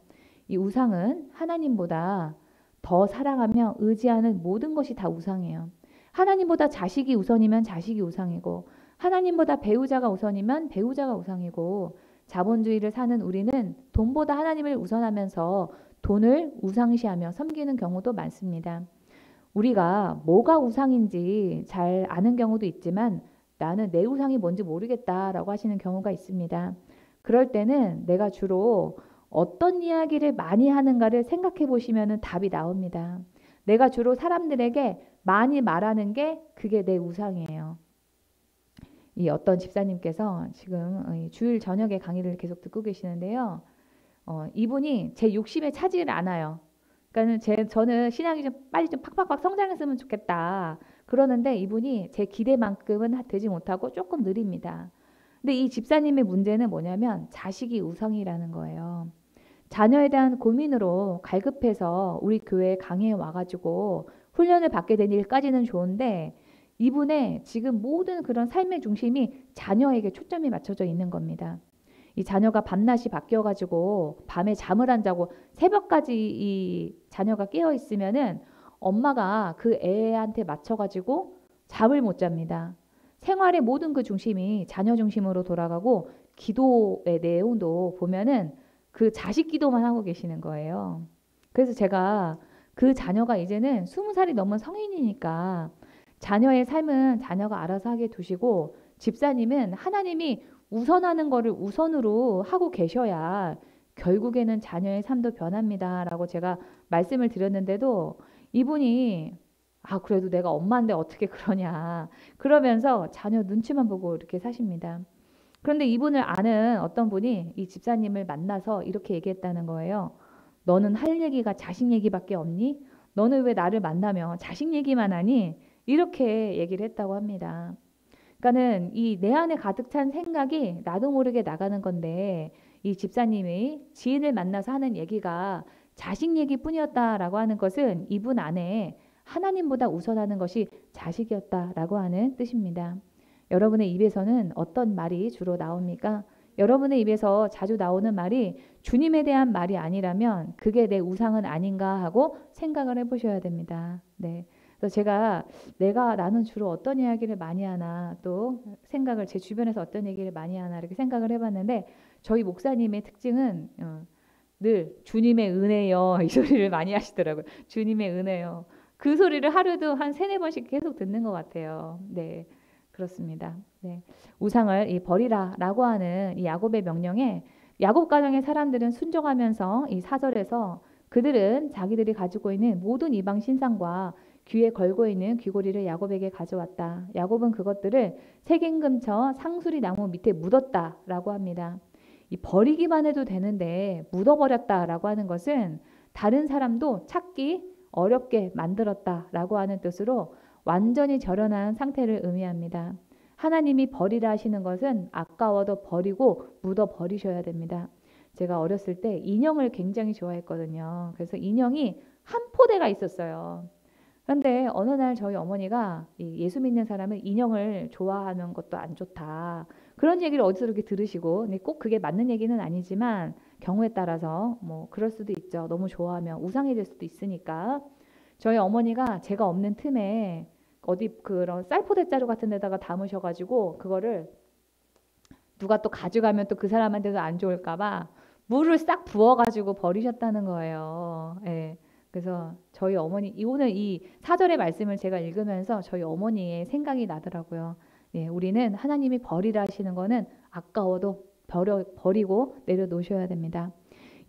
이 우상은 하나님보다 더 사랑하며 의지하는 모든 것이 다 우상이에요. 하나님보다 자식이 우선이면 자식이 우상이고 하나님보다 배우자가 우선이면 배우자가 우상이고 자본주의를 사는 우리는 돈보다 하나님을 우선하면서 돈을 우상시하며 섬기는 경우도 많습니다. 우리가 뭐가 우상인지 잘 아는 경우도 있지만 나는 내 우상이 뭔지 모르겠다라고 하시는 경우가 있습니다. 그럴 때는 내가 주로 어떤 이야기를 많이 하는가를 생각해 보시면 답이 나옵니다. 내가 주로 사람들에게 많이 말하는 게 그게 내 우상이에요. 이 어떤 집사님께서 지금 주일 저녁에 강의를 계속 듣고 계시는데요. 이분이 제 욕심에 차지를 않아요. 그러니까 저는 신앙이 좀 빨리 좀 팍팍팍 성장했으면 좋겠다. 그러는데 이분이 제 기대만큼은 되지 못하고 조금 느립니다. 근데 이 집사님의 문제는 뭐냐면 자식이 우상이라는 거예요. 자녀에 대한 고민으로 갈급해서 우리 교회에 강의에 와가지고 훈련을 받게 된 일까지는 좋은데 이분의 지금 모든 그런 삶의 중심이 자녀에게 초점이 맞춰져 있는 겁니다. 이 자녀가 밤낮이 바뀌어가지고 밤에 잠을 안 자고 새벽까지 이 자녀가 깨어 있으면은 엄마가 그 애한테 맞춰가지고 잠을 못 잡니다. 생활의 모든 그 중심이 자녀 중심으로 돌아가고 기도의 내용도 보면은 그 자식 기도만 하고 계시는 거예요. 그래서 제가 그 자녀가 이제는 20살이 넘은 성인이니까 자녀의 삶은 자녀가 알아서 하게 두시고 집사님은 하나님이 우선하는 거를 우선으로 하고 계셔야 결국에는 자녀의 삶도 변합니다. 라고 제가 말씀을 드렸는데도 이분이 그래도 내가 엄마인데 어떻게 그러냐 그러면서 자녀 눈치만 보고 이렇게 사십니다. 그런데 이분을 아는 어떤 분이 이 집사님을 만나서 이렇게 얘기했다는 거예요. 너는 할 얘기가 자식 얘기밖에 없니? 너는 왜 나를 만나면 자식 얘기만 하니? 이렇게 얘기를 했다고 합니다. 그러니까는 이 내 안에 가득 찬 생각이 나도 모르게 나가는 건데 이 집사님이 지인을 만나서 하는 얘기가 자식 얘기뿐이었다라고 하는 것은 이분 안에 하나님보다 우선하는 것이 자식이었다라고 하는 뜻입니다. 여러분의 입에서는 어떤 말이 주로 나옵니까? 여러분의 입에서 자주 나오는 말이 주님에 대한 말이 아니라면 그게 내 우상은 아닌가 하고 생각을 해보셔야 됩니다. 네. 그래서 나는 주로 어떤 이야기를 많이 하나, 또 생각을 제 주변에서 어떤 얘기를 많이 하나 이렇게 생각을 해봤는데, 저희 목사님의 특징은 늘 주님의 은혜요 이 소리를 많이 하시더라고요. 주님의 은혜요. 그 소리를 하루도 한 3-4번씩 계속 듣는 것 같아요. 네, 그렇습니다. 네, 우상을 버리라라고 하는 이 야곱의 명령에 야곱 가정의 사람들은 순종하면서 이 4절에서 그들은 자기들이 가지고 있는 모든 이방 신상과 귀에 걸고 있는 귀고리를 야곱에게 가져왔다. 야곱은 그것들을 새긴 근처 상수리 나무 밑에 묻었다라고 합니다. 이 버리기만 해도 되는데 묻어버렸다라고 하는 것은 다른 사람도 찾기 어렵게 만들었다라고 하는 뜻으로 완전히 절연한 상태를 의미합니다. 하나님이 버리라 하시는 것은 아까워도 버리고 묻어 버리셔야 됩니다. 제가 어렸을 때 인형을 굉장히 좋아했거든요. 그래서 인형이 한 포대가 있었어요. 그런데 어느 날 저희 어머니가 예수 믿는 사람은 인형을 좋아하는 것도 안 좋다. 그런 얘기를 어디서 이렇게 들으시고, 근데 꼭 그게 맞는 얘기는 아니지만 경우에 따라서 뭐 그럴 수도 있죠. 너무 좋아하면 우상이 될 수도 있으니까. 저희 어머니가 제가 없는 틈에 어디 그런 쌀포대 자루 같은 데다가 담으셔가지고 그거를 누가 또 가져가면 또 그 사람한테도 안 좋을까봐 물을 싹 부어가지고 버리셨다는 거예요. 예. 그래서 저희 어머니, 오늘 이 4절의 말씀을 제가 읽으면서 저희 어머니의 생각이 나더라고요. 예, 우리는 하나님이 버리라 하시는 거는 아까워도 버리고 내려놓으셔야 됩니다.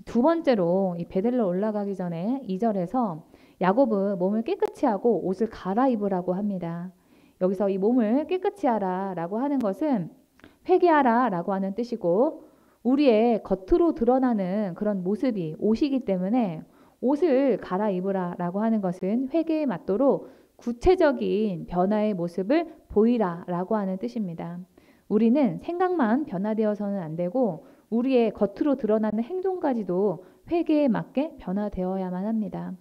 두 번째로 이 베델로 올라가기 전에 2절에서 야곱은 몸을 깨끗이 하고 옷을 갈아입으라고 합니다. 여기서 이 몸을 깨끗이 하라라고 하는 것은 회개하라라고 하는 뜻이고, 우리의 겉으로 드러나는 그런 모습이 옷이기 때문에 옷을 갈아입으라라고 하는 것은 회개에 맞도록 구체적인 변화의 모습을 보이라라고 하는 뜻입니다. 우리는 생각만 변화되어서는 안 되고 우리의 겉으로 드러나는 행동까지도 회개에 맞게 변화되어야만 합니다.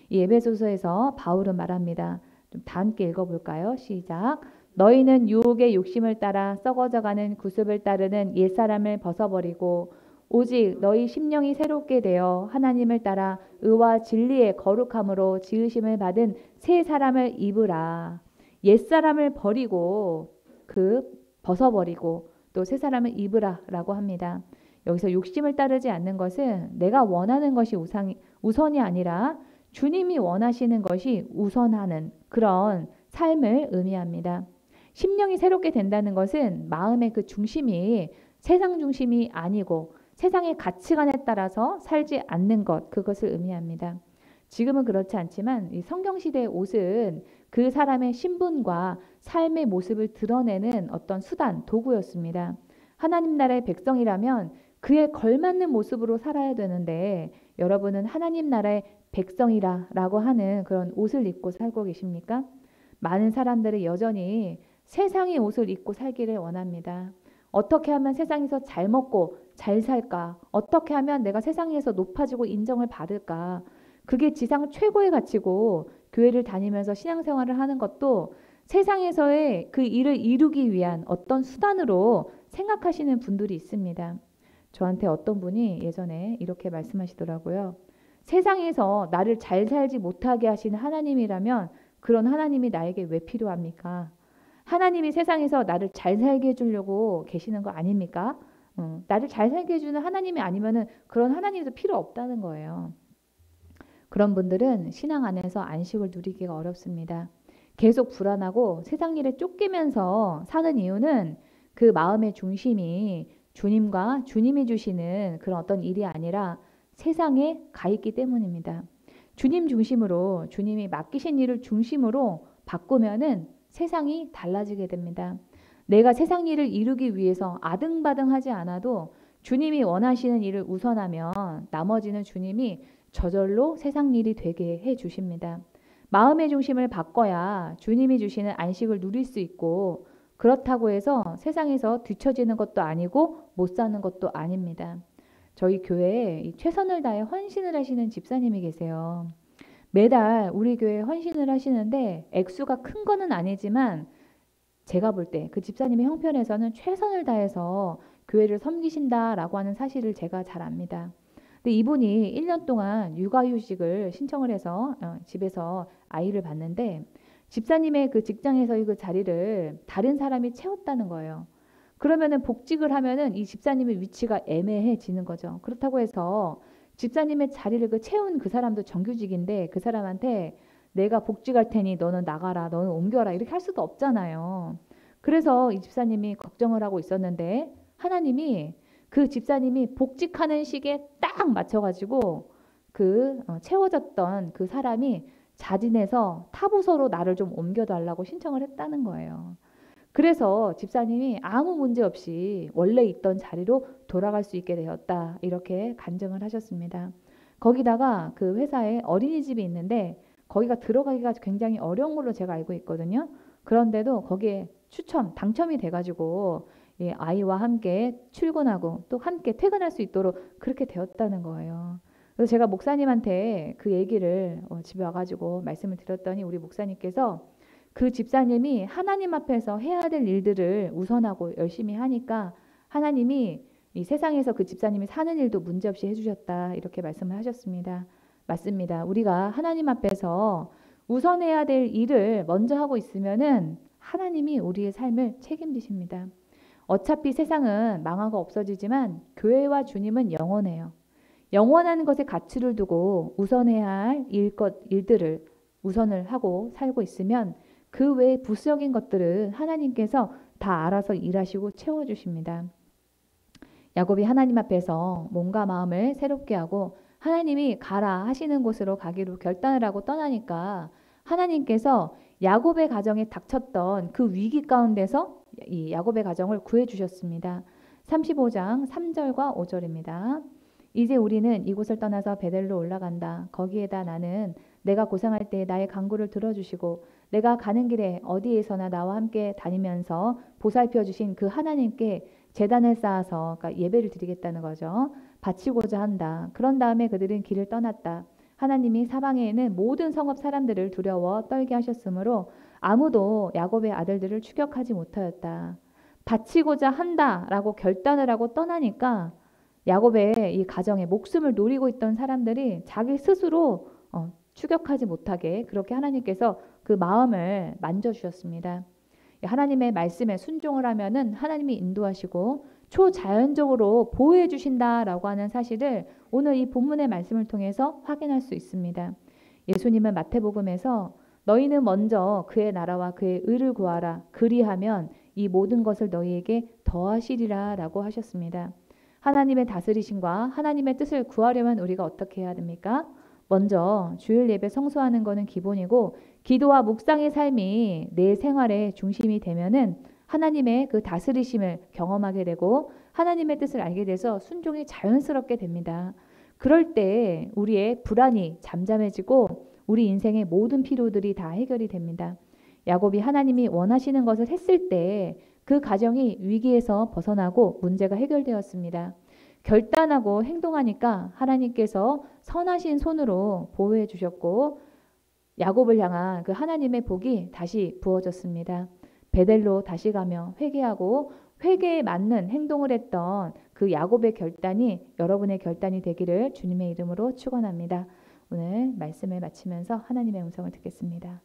이 에베소서에서 바울은 말합니다. 좀 다 함께 읽어볼까요? 시작. 너희는 유혹의 욕심을 따라 썩어져가는 구습을 따르는 옛사람을 벗어버리고 오직 너희 심령이 새롭게 되어 하나님을 따라 의와 진리의 거룩함으로 지으심을 받은 새 사람을 입으라. 옛사람을 버리고 벗어버리고 또 새 사람을 입으라라고 합니다. 여기서 욕심을 따르지 않는 것은 내가 원하는 것이 우선이 아니라 주님이 원하시는 것이 우선하는 그런 삶을 의미합니다. 심령이 새롭게 된다는 것은 마음의 그 중심이 세상 중심이 아니고 세상의 가치관에 따라서 살지 않는 것, 그것을 의미합니다. 지금은 그렇지 않지만 이 성경시대의 옷은 그 사람의 신분과 삶의 모습을 드러내는 어떤 수단, 도구였습니다. 하나님 나라의 백성이라면 그에 걸맞는 모습으로 살아야 되는데 여러분은 하나님 나라의 백성이라고 하는 그런 옷을 입고 살고 계십니까? 많은 사람들이 여전히 세상의 옷을 입고 살기를 원합니다. 어떻게 하면 세상에서 잘 먹고 잘 살까? 어떻게 하면 내가 세상에서 높아지고 인정을 받을까? 그게 지상 최고의 가치고 교회를 다니면서 신앙생활을 하는 것도 세상에서의 그 일을 이루기 위한 어떤 수단으로 생각하시는 분들이 있습니다. 저한테 어떤 분이 예전에 이렇게 말씀하시더라고요. 세상에서 나를 잘 살지 못하게 하시는 하나님이라면 그런 하나님이 나에게 왜 필요합니까? 하나님이 세상에서 나를 잘 살게 해주려고 계시는 거 아닙니까? 나를 잘 살게 해주는 하나님이 아니면은 그런 하나님도 필요 없다는 거예요. 그런 분들은 신앙 안에서 안식을 누리기가 어렵습니다. 계속 불안하고 세상 일에 쫓기면서 사는 이유는 그 마음의 중심이 주님과 주님이 주시는 그런 어떤 일이 아니라 세상에 가 있기 때문입니다. 주님 중심으로 주님이 맡기신 일을 중심으로 바꾸면은 세상이 달라지게 됩니다. 내가 세상 일을 이루기 위해서 아등바등하지 않아도 주님이 원하시는 일을 우선하면 나머지는 주님이 저절로 세상 일이 되게 해 주십니다. 마음의 중심을 바꿔야 주님이 주시는 안식을 누릴 수 있고 그렇다고 해서 세상에서 뒤처지는 것도 아니고 못 사는 것도 아닙니다. 저희 교회에 최선을 다해 헌신을 하시는 집사님이 계세요. 매달 우리 교회에 헌신을 하시는데 액수가 큰 거는 아니지만 제가 볼 때 그 집사님의 형편에서는 최선을 다해서 교회를 섬기신다라고 하는 사실을 제가 잘 압니다. 근데 이분이 1년 동안 육아휴직을 신청을 해서 집에서 아이를 봤는데 집사님의 그 직장에서의 그 자리를 다른 사람이 채웠다는 거예요. 그러면은 복직을 하면은 이 집사님의 위치가 애매해지는 거죠. 그렇다고 해서 집사님의 자리를 그 채운 그 사람도 정규직인데 그 사람한테 내가 복직할 테니 너는 나가라, 너는 옮겨라 이렇게 할 수도 없잖아요. 그래서 이 집사님이 걱정을 하고 있었는데 하나님이 그 집사님이 복직하는 시기에 딱 맞춰가지고 그 채워졌던 그 사람이 자진해서 타부서로 나를 좀 옮겨달라고 신청을 했다는 거예요. 그래서 집사님이 아무 문제 없이 원래 있던 자리로 돌아갈 수 있게 되었다. 이렇게 간증을 하셨습니다. 거기다가 그 회사에 어린이집이 있는데 거기가 들어가기가 굉장히 어려운 걸로 제가 알고 있거든요. 그런데도 거기에 당첨이 돼가지고 이 아이와 함께 출근하고 또 함께 퇴근할 수 있도록 그렇게 되었다는 거예요. 그래서 제가 목사님한테 그 얘기를 집에 와가지고 말씀을 드렸더니 우리 목사님께서 그 집사님이 하나님 앞에서 해야 될 일들을 우선하고 열심히 하니까 하나님이 이 세상에서 그 집사님이 사는 일도 문제없이 해주셨다 이렇게 말씀을 하셨습니다. 맞습니다. 우리가 하나님 앞에서 우선해야 될 일을 먼저 하고 있으면은 하나님이 우리의 삶을 책임지십니다. 어차피 세상은 망하고 없어지지만 교회와 주님은 영원해요. 영원한 것에 가치를 두고 우선해야 할 일들을 우선을 하고 살고 있으면 그 외의 부수적인 것들은 하나님께서 다 알아서 일하시고 채워주십니다. 야곱이 하나님 앞에서 몸과 마음을 새롭게 하고 하나님이 가라 하시는 곳으로 가기로 결단을 하고 떠나니까 하나님께서 야곱의 가정에 닥쳤던 그 위기 가운데서 이 야곱의 가정을 구해주셨습니다. 35장 3절과 5절입니다. 이제 우리는 이곳을 떠나서 베델로 올라간다. 거기에다 나는 내가 고생할 때 나의 간구를 들어주시고 내가 가는 길에 어디에서나 나와 함께 다니면서 보살펴 주신 그 하나님께 제단을 쌓아서 그러니까 예배를 드리겠다는 거죠. 바치고자 한다. 그런 다음에 그들은 길을 떠났다. 하나님이 사방에 있는 모든 성읍 사람들을 두려워 떨게 하셨으므로 아무도 야곱의 아들들을 추격하지 못하였다. 바치고자 한다라고 결단을 하고 떠나니까 야곱의 이 가정에 목숨을 노리고 있던 사람들이 자기 스스로 추격하지 못하게 그렇게 하나님께서 그 마음을 만져주셨습니다. 하나님의 말씀에 순종을 하면은 하나님이 인도하시고 초자연적으로 보호해 주신다라고 하는 사실을 오늘 이 본문의 말씀을 통해서 확인할 수 있습니다. 예수님은 마태복음에서 너희는 먼저 그의 나라와 그의 의를 구하라. 그리하면 이 모든 것을 너희에게 더하시리라 라고 하셨습니다. 하나님의 다스리심과 하나님의 뜻을 구하려면 우리가 어떻게 해야 됩니까? 먼저 주일 예배 성수하는 것은 기본이고 기도와 묵상의 삶이 내 생활의 중심이 되면은 하나님의 그 다스리심을 경험하게 되고 하나님의 뜻을 알게 돼서 순종이 자연스럽게 됩니다. 그럴 때 우리의 불안이 잠잠해지고 우리 인생의 모든 필요들이 다 해결이 됩니다. 야곱이 하나님이 원하시는 것을 했을 때 그 가정이 위기에서 벗어나고 문제가 해결되었습니다. 결단하고 행동하니까 하나님께서 선하신 손으로 보호해 주셨고 야곱을 향한 그 하나님의 복이 다시 부어졌습니다. 베델로 다시 가며 회개하고 회개에 맞는 행동을 했던 그 야곱의 결단이 여러분의 결단이 되기를 주님의 이름으로 축원합니다. 오늘 말씀을 마치면서 하나님의 음성을 듣겠습니다.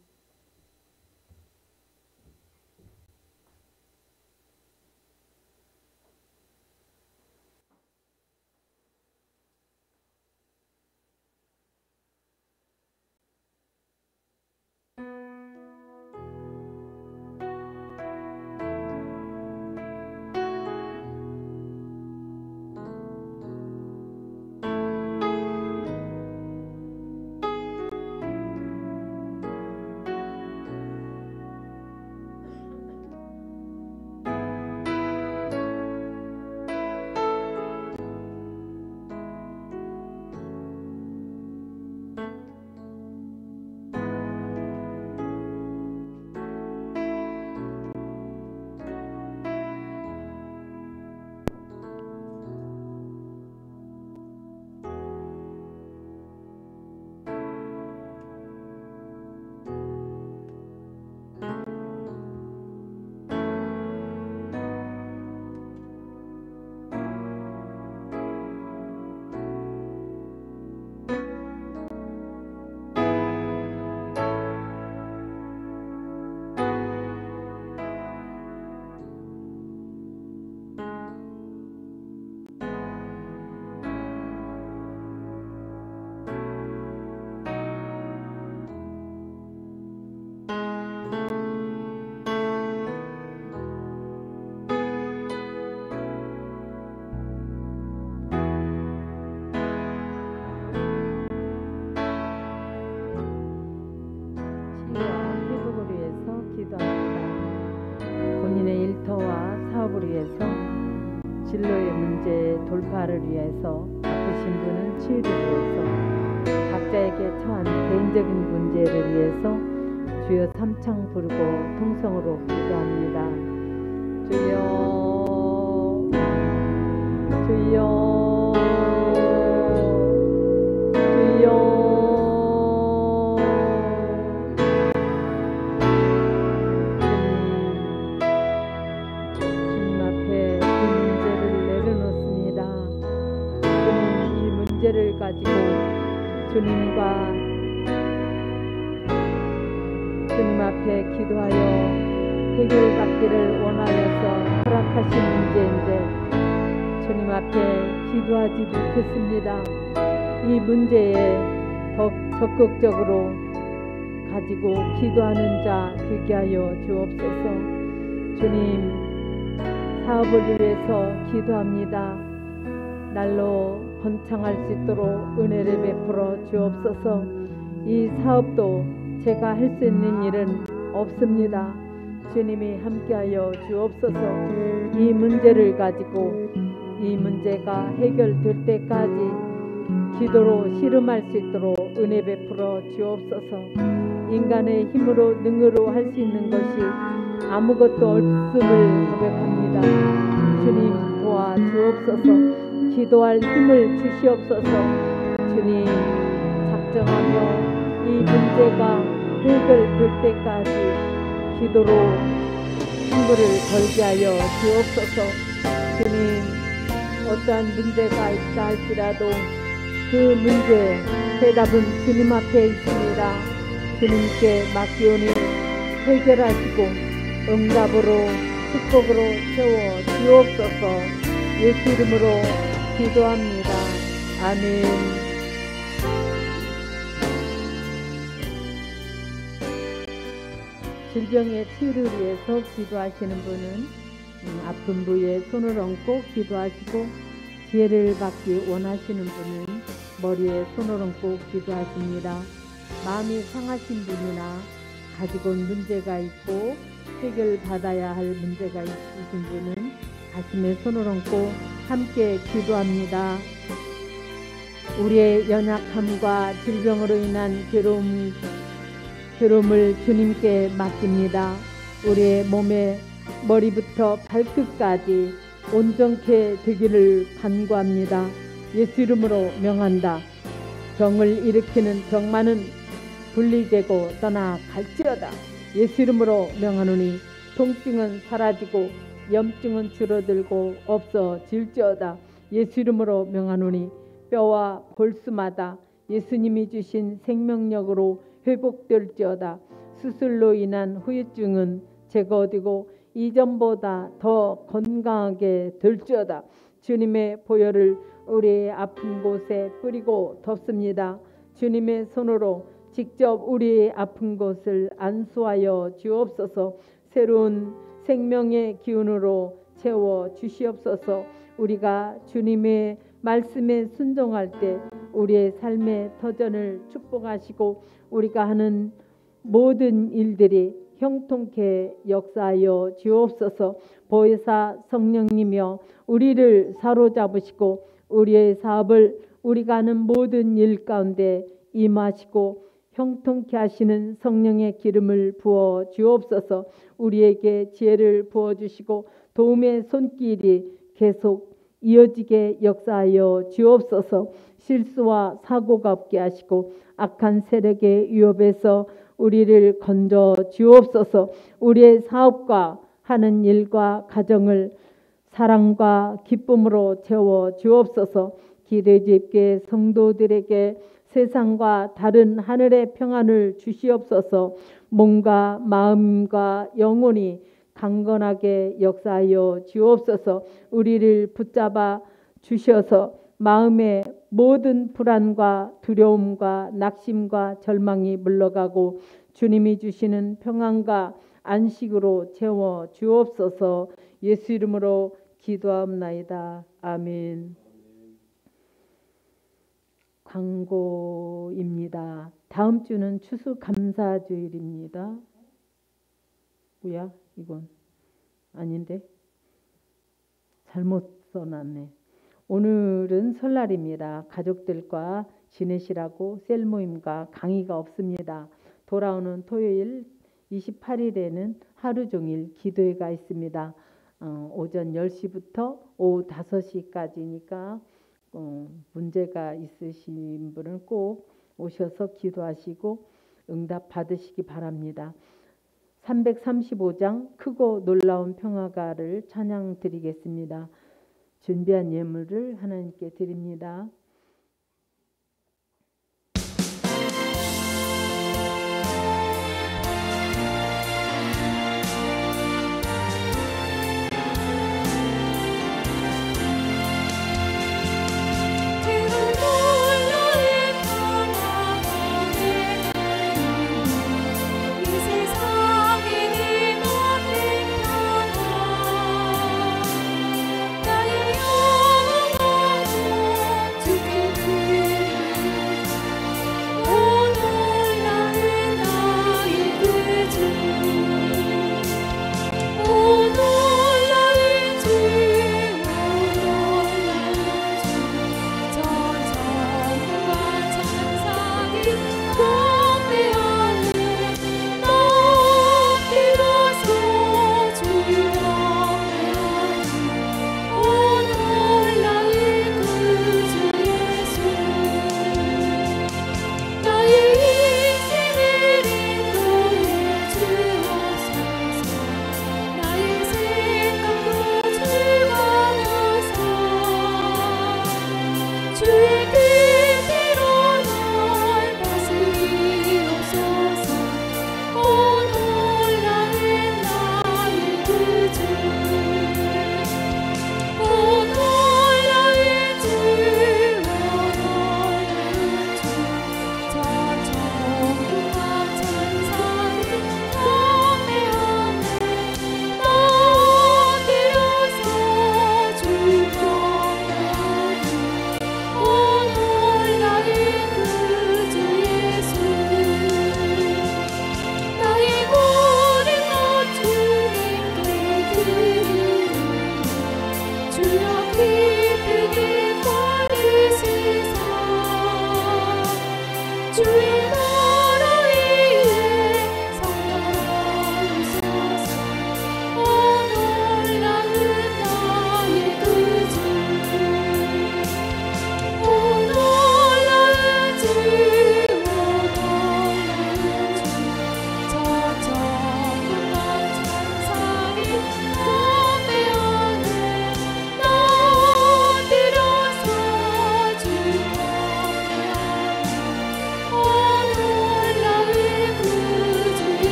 진로의 문제 돌파를 위해서, 바쁘신 분은 치유를 위해서, 각자에게 처한 개인적인 문제를 위해서 주여 삼창 부르고 통성으로 기도합니다. 주여, 주여, 주여. 주님 앞에 이 문제를 내려놓습니다. 주님, 이 문제를 가지고 주님 앞에 기도하여 해결받기를 원하여서 허락하신 문제인데 주님 앞에 기도하지 못했습니다. 이 문제에 더 적극적으로 가지고 기도하는 자 되게 하여 주옵소서. 주님, 사업을 위해서 기도합니다. 날로 번창할 수 있도록 은혜를 베풀어 주옵소서. 이 사업도 제가 할 수 있는 일은 없습니다. 주님이 함께하여 주옵소서. 이 문제를 가지고 이 문제가 해결될 때까지 기도로 씨름할 수 있도록 은혜 베풀어 주옵소서. 인간의 힘으로 능으로 할 수 있는 것이 아무것도 없음을 고백합니다. 주님 도와 주옵소서. 기도할 힘을 주시옵소서. 주님, 작정하며 이 문제가 해결될 때까지 기도로 승부를 걸게 하여 주옵소서. 주님, 어떠한 문제가 있다 할지라도 그 문제 해답은 주님 앞에 있습니다. 주님께 맡기오니 해결하시고 응답으로 축복으로 채워 주옵소서. 예수 이름으로 기도합니다. 아멘. 질병의 치유를 위해서 기도하시는 분은 아픈 부위에 손을 얹고 기도하시고, 지혜를 받기 원하시는 분은 머리에 손을 얹고 기도하십니다. 마음이 상하신 분이나 가지고 온 문제가 있고 해결받아야 할 문제가 있으신 분은 가슴에 손을 얹고 함께 기도합니다. 우리의 연약함과 질병으로 인한 괴로움을 주님께 맡깁니다. 우리의 몸에 머리부터 발끝까지 온전케 되기를 간구합니다. 예수 이름으로 명한다. 병을 일으키는 병만은 분리되고 떠나 갈지어다. 예수 이름으로 명하노니 통증은 사라지고 염증은 줄어들고 없어질지어다. 예수 이름으로 명하노니 뼈와 골수마다 예수님이 주신 생명력으로 회복될지어다. 수술로 인한 후유증은 제거되고 이전보다 더 건강하게 될지어다. 주님의 보혈을 우리의 아픈 곳에 뿌리고 덮습니다. 주님의 손으로 직접 우리의 아픈 곳을 안수하여 주옵소서. 새로운 생명의 기운으로 채워 주시옵소서. 우리가 주님의 말씀에 순종할 때 우리의 삶의 터전을 축복하시고 우리가 하는 모든 일들이 형통케 역사하여 주옵소서. 보혜사 성령님이여 우리를 사로잡으시고 우리의 사업을 우리가 하는 모든 일 가운데 임하시고 형통케 하시는 성령의 기름을 부어 주옵소서. 우리에게 지혜를 부어주시고 도움의 손길이 계속 이어지게 역사하여 주옵소서. 실수와 사고가 없게 하시고 악한 세력의 위협에서 우리를 건져 주옵소서. 우리의 사업과 하는 일과 가정을 사랑과 기쁨으로 채워 주옵소서. 기대집계 성도들에게 세상과 다른 하늘의 평안을 주시옵소서. 몸과 마음과 영혼이 강건하게 역사하여 주옵소서. 우리를 붙잡아 주셔서 마음의 모든 불안과 두려움과 낙심과 절망이 물러가고 주님이 주시는 평안과 안식으로 채워 주옵소서. 예수 이름으로 기도하옵나이다. 아멘. 광고입니다. 다음 주는 추수감사주일입니다. 뭐야 이건? 아닌데? 잘못 써놨네. 오늘은 설날입니다. 가족들과 지내시라고 셀 모임과 강의가 없습니다. 돌아오는 토요일 28일에는 하루 종일 기도회가 있습니다. 오전 10시부터 오후 5시까지니까 문제가 있으신 분은 꼭 오셔서 기도하시고 응답 받으시기 바랍니다. 335장 크고 놀라운 평화가를 찬양 드리겠습니다. 준비한 예물을 하나님께 드립니다.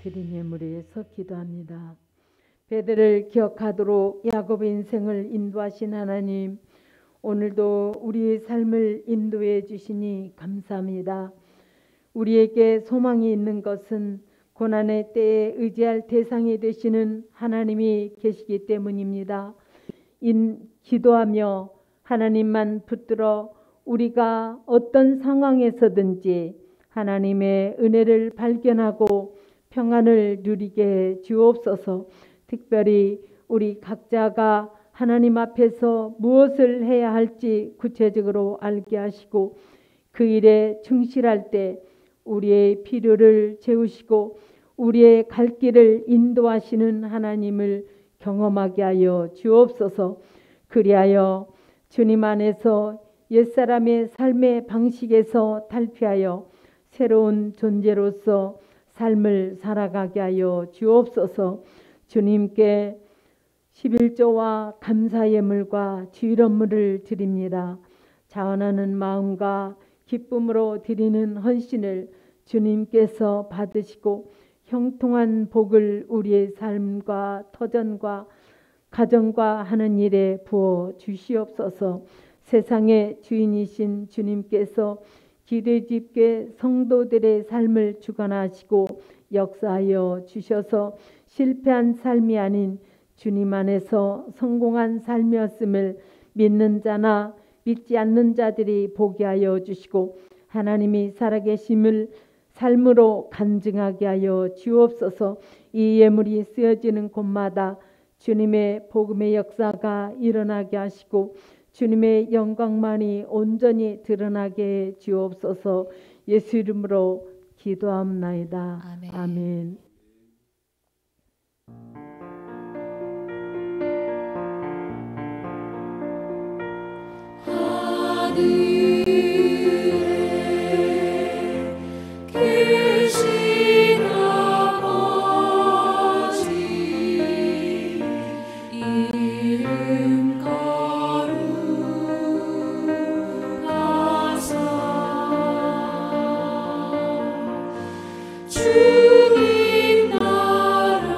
드린 예물에 위해서 기도합니다. 베드를 기억하도록 야곱의 인생을 인도하신 하나님, 오늘도 우리의 삶을 인도해 주시니 감사합니다. 우리에게 소망이 있는 것은 고난의 때에 의지할 대상이 되시는 하나님이 계시기 때문입니다. 기도하며 하나님만 붙들어 우리가 어떤 상황에서든지 하나님의 은혜를 발견하고 평안을 누리게 주옵소서. 특별히 우리 각자가 하나님 앞에서 무엇을 해야 할지 구체적으로 알게 하시고 그 일에 충실할 때 우리의 필요를 채우시고 우리의 갈 길을 인도하시는 하나님을 경험하게 하여 주옵소서. 그리하여 주님 안에서 옛사람의 삶의 방식에서 탈피하여 새로운 존재로서 삶을 살아가게 하여 주옵소서. 주님께 11조와 감사 예물과 주일언물을 드립니다. 자원하는 마음과 기쁨으로 드리는 헌신을 주님께서 받으시고 형통한 복을 우리의 삶과 터전과 가정과 하는 일에 부어 주시옵소서. 세상의 주인이신 주님께서 기대집회 성도들의 삶을 주관하시고 역사하여 주셔서 실패한 삶이 아닌 주님 안에서 성공한 삶이었음을 믿는 자나 믿지 않는 자들이 보게 하여 주시고 하나님이 살아계심을 삶으로 간증하게 하여 주옵소서. 이 예물이 쓰여지는 곳마다 주님의 복음의 역사가 일어나게 하시고 주님의 영광만이 온전히 드러나게 해 주옵소서. 예수 이름으로 기도합나이다. 아멘. 아멘. 계신 아버지 이름 거룩하사 주님 나라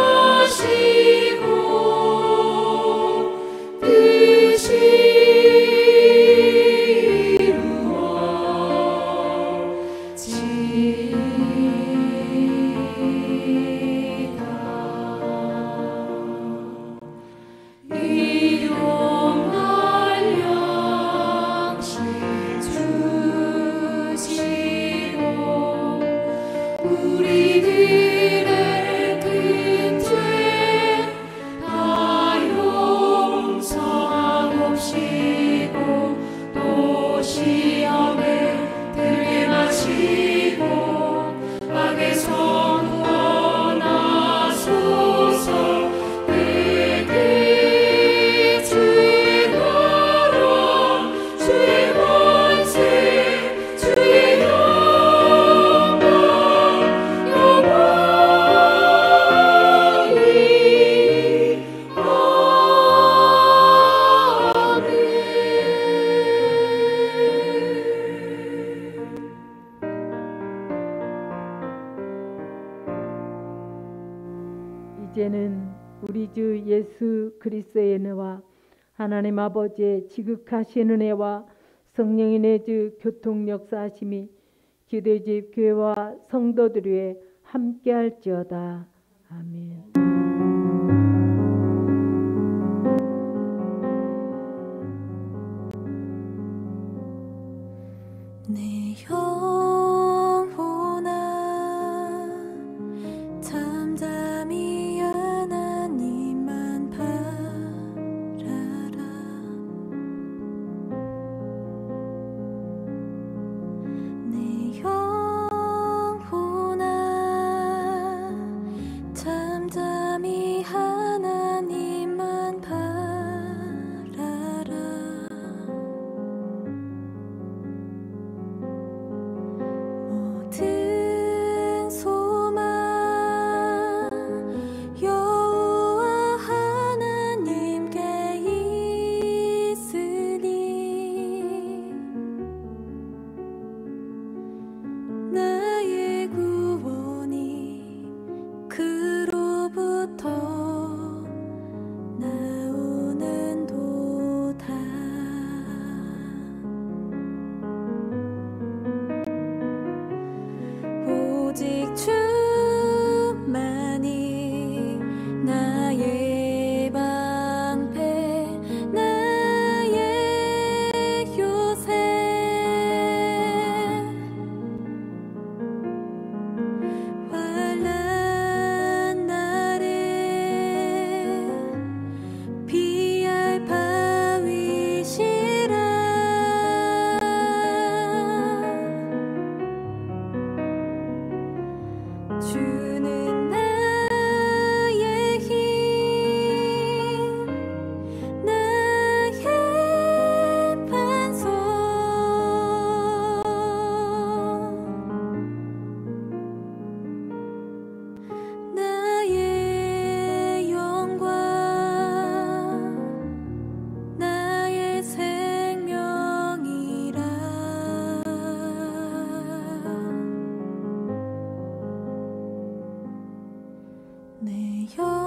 임하시고 뜻이 우리들의 큰 죄 다 용서하옵시고 또 시험에 들게 마시고 악에서 구원하소서. 그때 주의 나라 주의 권세 주의 영광 이제는 우리 주 예수 그리스도의 은혜와 하나님 아버지의 지극하신 은혜와 성령의 주 교통 역사하심이 기도집 교회와 성도들 위에 함께할지어다. 아멘. 내 영혼아 잠잠히 하나님만 바라라. 내 영혼아 잠잠히 하나님만 바라라. 모든 소망 여호와 하나님께 있으니 나의 구원이 그로부터 나오는도다. 오직 주만이 나의 방패 나의 요새 환난 날에 피할 바위시라. 주는 나의 힘 나의 내 영